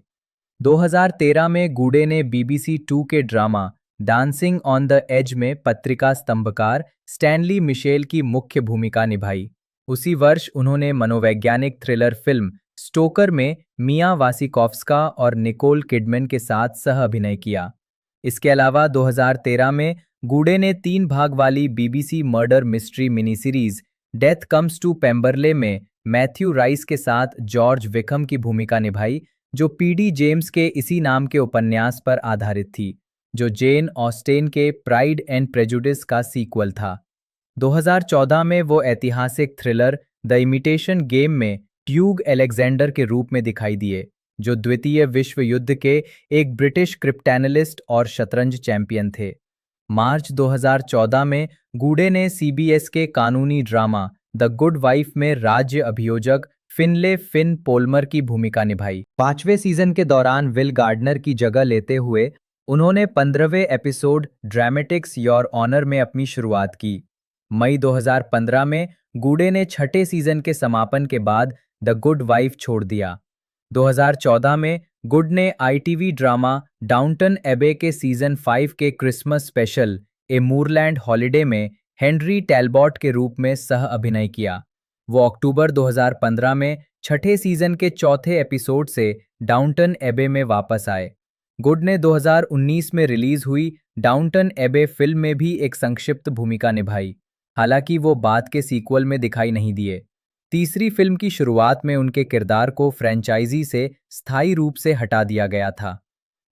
2013 में गूडे ने BBC 2 के drama dancing on the edge में पत्रिका स्तंभकार स्टैनली मिशेल की मुख्य भूमिका निभाई। उसी वर्ष उन्होंने मनोवैज्ञानिक थ्रिलर फिल्म स्टोकर में मिया वासिकोव्स्का और निकोल किडमैन के साथ सह अभिनय किया। इसके अलावा 2013 में गूडे ने 3 भाग वाली BBC murder mystery mini series death comes to Pemberley में मैथ्यू राइस के साथ जॉर्ज विकहम की भूमिका निभाई, जो PD जेम्स के इसी नाम के उपन्यास पर आधारित थी, जो जेन ऑस्टेन के प्राइड एंड प्रेजुडिस का सीक्वल था। 2014 में वो ऐतिहासिक थ्रिलर द इमिटेशन गेम में ट्यूग अलेक्जेंडर के रूप में दिखाई दिए, जो द्वितीय विश्व युद्ध के एक ब्रिटिश क्रिप्टैनलिस्ट और शतरंज चैंपियन थे। मार्च 2014 में गूडे ने CBS के कानूनी ड्रामा द गुड वाइफ में राज्य अभियोजक फिनले फिन पोल्मर की भूमिका निभाई। 5वें सीजन के दौरान विल गार्डनर की जगह लेते हुए उन्होंने 15वें एपिसोड ड्रामेटिक्स योर ऑनर में अपनी शुरुआत की। मई 2015 में गूडे ने 6ठे सीजन के समापन के बाद द गुड वाइफ छोड़ दिया। 2014 में गुड ने ITV ड्रामा डाउनटन एबे के सीजन 5 के क्रिसमस स्पेशल ए मूरलैंड हॉलिडे में हेनरी टैलबॉट के रूप में सह अभिनय किया। वो अक्टूबर 2015 में 6ठे सीजन के 4थे एपिसोड से डाउनटन एबे में वापस आए। गुड ने 2019 में रिलीज हुई डाउनटन एबे फिल्म में भी एक संक्षिप्त भूमिका निभाई, हालांकि वो बाद के सीक्वल में दिखाई नहीं दिए। तीसरी फिल्म की शुरुआत में उनके किरदार को फ्रेंचाइजी से स्थायी रूप से हटा दिया गया था।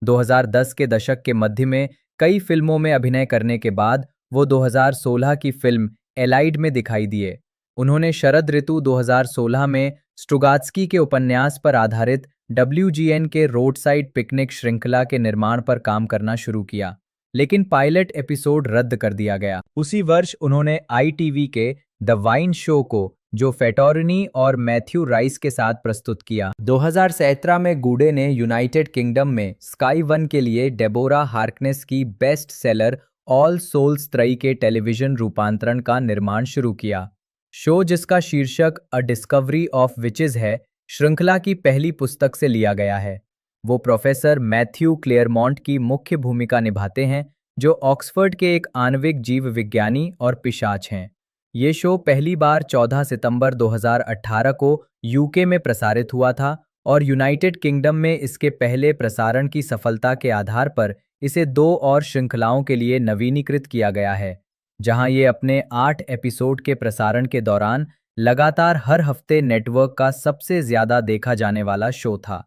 2010 के दशक के मध्य में कई फिल्मों में अभिनय करने के बाद वो 2016 की फिल्म एलाइड में दिखाई दिए। उन्होंने शरद ऋतु 2016 में स्ट्रुगात्स्की के उपन्यास पर आधारित WGN के रोड साइड पिकनिक श्रृंखला के निर्माण पर काम करना शुरू किया, लेकिन पायलट एपिसोड रद्द कर दिया गया। उसी वर्ष उन्होंने ITV के द वाइन शो को जो फेटोरिनी और मैथ्यू राइस के साथ प्रस्तुत किया। 2017 में गूडे ने यूनाइटेड किंगडम में स्काई वन के लिए डेबोरा हार्कनेस की बेस्ट सेलर ऑल सोल्स त्रयी के टेलीविजन रूपांतरण का निर्माण शुरू किया। शो, जिसका शीर्षक अ डिस्कवरी ऑफ विचेस है, श्रृंखला की पहली पुस्तक से लिया गया है। वो प्रोफेसर मैथ्यू क्लेयरमॉन्ट की मुख्य भूमिका निभाते हैं, जो ऑक्सफोर्ड के एक आणविक जीव विज्ञानी और पिशाच हैं। ये शो पहली बार 14 सितंबर 2018 को UK में प्रसारित हुआ था और यूनाइटेड किंगडम में इसके पहले प्रसारण की सफलता के आधार पर इसे 2 और श्रृंखलाओं के लिए नवीनीकृत किया गया है, जहां ये अपने 8 एपिसोड के प्रसारण के दौरान लगातार हर हफ्ते नेटवर्क का सबसे ज्यादा देखा जाने वाला शो था।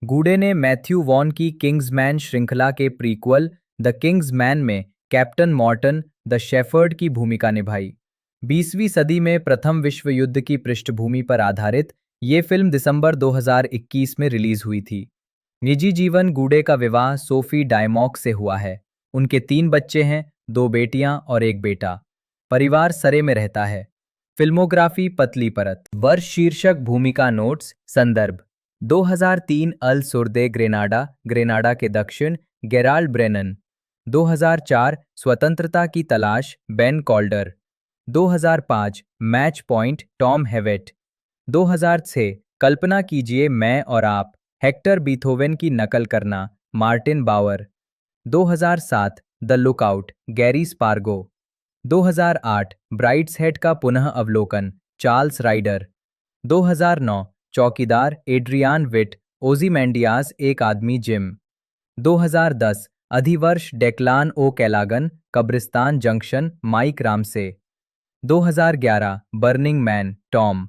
गूडे ने मैथ्यू वॉन की किंग्समैन श्रृंखला के प्रीक्वल द किंग्समैन में कैप्टन मॉर्टन द शेफर्ड की भूमिका निभाई। 20वीं सदी में प्रथम विश्व युद्ध की पृष्ठभूमि पर आधारित ये फिल्म दिसंबर 2021 में रिलीज हुई थी। निजी जीवन: गूडे का विवाह सोफी डायमॉक से हुआ है। उनके 3 बच्चे हैं, 2 बेटियां और 1 बेटा। परिवार सरे में रहता है। फिल्मोग्राफी: पतली परत। वर्ष शीर्षक: भूमिका नोट्स। संदर्भ: 2003 अल सुर्दे ग्रेनाडा, ग्रेनाडा के दक्षिण, गेराल्ड ब्रेनन। 2004 स्वतंत्रता की तलाश, Ben Calder. 2005 match point, Tom Hewitt. 2006 कल्पना कीजिए मैं और आप, हेक्टर बीथोवेन की नकल करना, Martin Bauer. 2007 the lookout, Gary Spargo. 2008 Brideshead का पुनः अवलोकन, चार्ल्स राइडर। 2009 चौकीदार, एड्रियान विट, ओजीमैंडियास एक आदमी जिम। 2010 अधिवर्ष, डेक्लान ओ कैलागन, कब्रिस्तान junction, Mike Ramsay. 2011 burning man, Tom.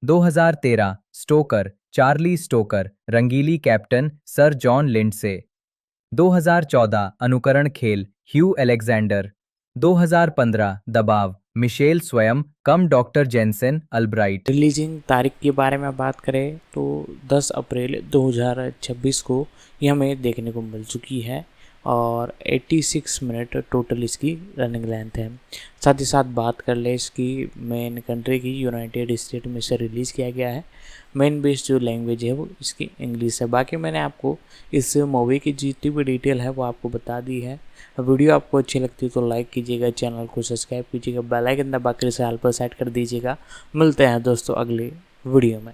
2013 Stoker, Charlie Stoker, रंगीली कैप्टन, सर जॉन लिंडसे। 2014 अनुकरण खेल, ह्यू अलेक्जेंडर। 2015 दबाव, मिशेल स्वयं कम डॉक्टर जेनसेन अल्ब्राइट। रिलीजिंग तारीख के बारे में बात करें तो 10 अप्रैल 2026 को ये हमें देखने को मिल चुकी है। और 86 मिनट टोटल इसकी रनिंग लेंथ है। साथ ही साथ बात कर ले इसकी मेन कंट्री की, यूनाइटेड स्टेट में से रिलीज़ किया गया है। मेन बेस्ड जो लैंग्वेज है वो इसकी इंग्लिश है। बाकी मैंने आपको इस मूवी की जितनी भी डिटेल है वो आपको बता दी है। वीडियो आपको अच्छी लगती है तो लाइक कीजिएगा, चैनल को सब्सक्राइब कीजिएगा, बेल आइकन दबा कर इसे ऑल पर सेट कर दीजिएगा। मिलते हैं दोस्तों अगले वीडियो में।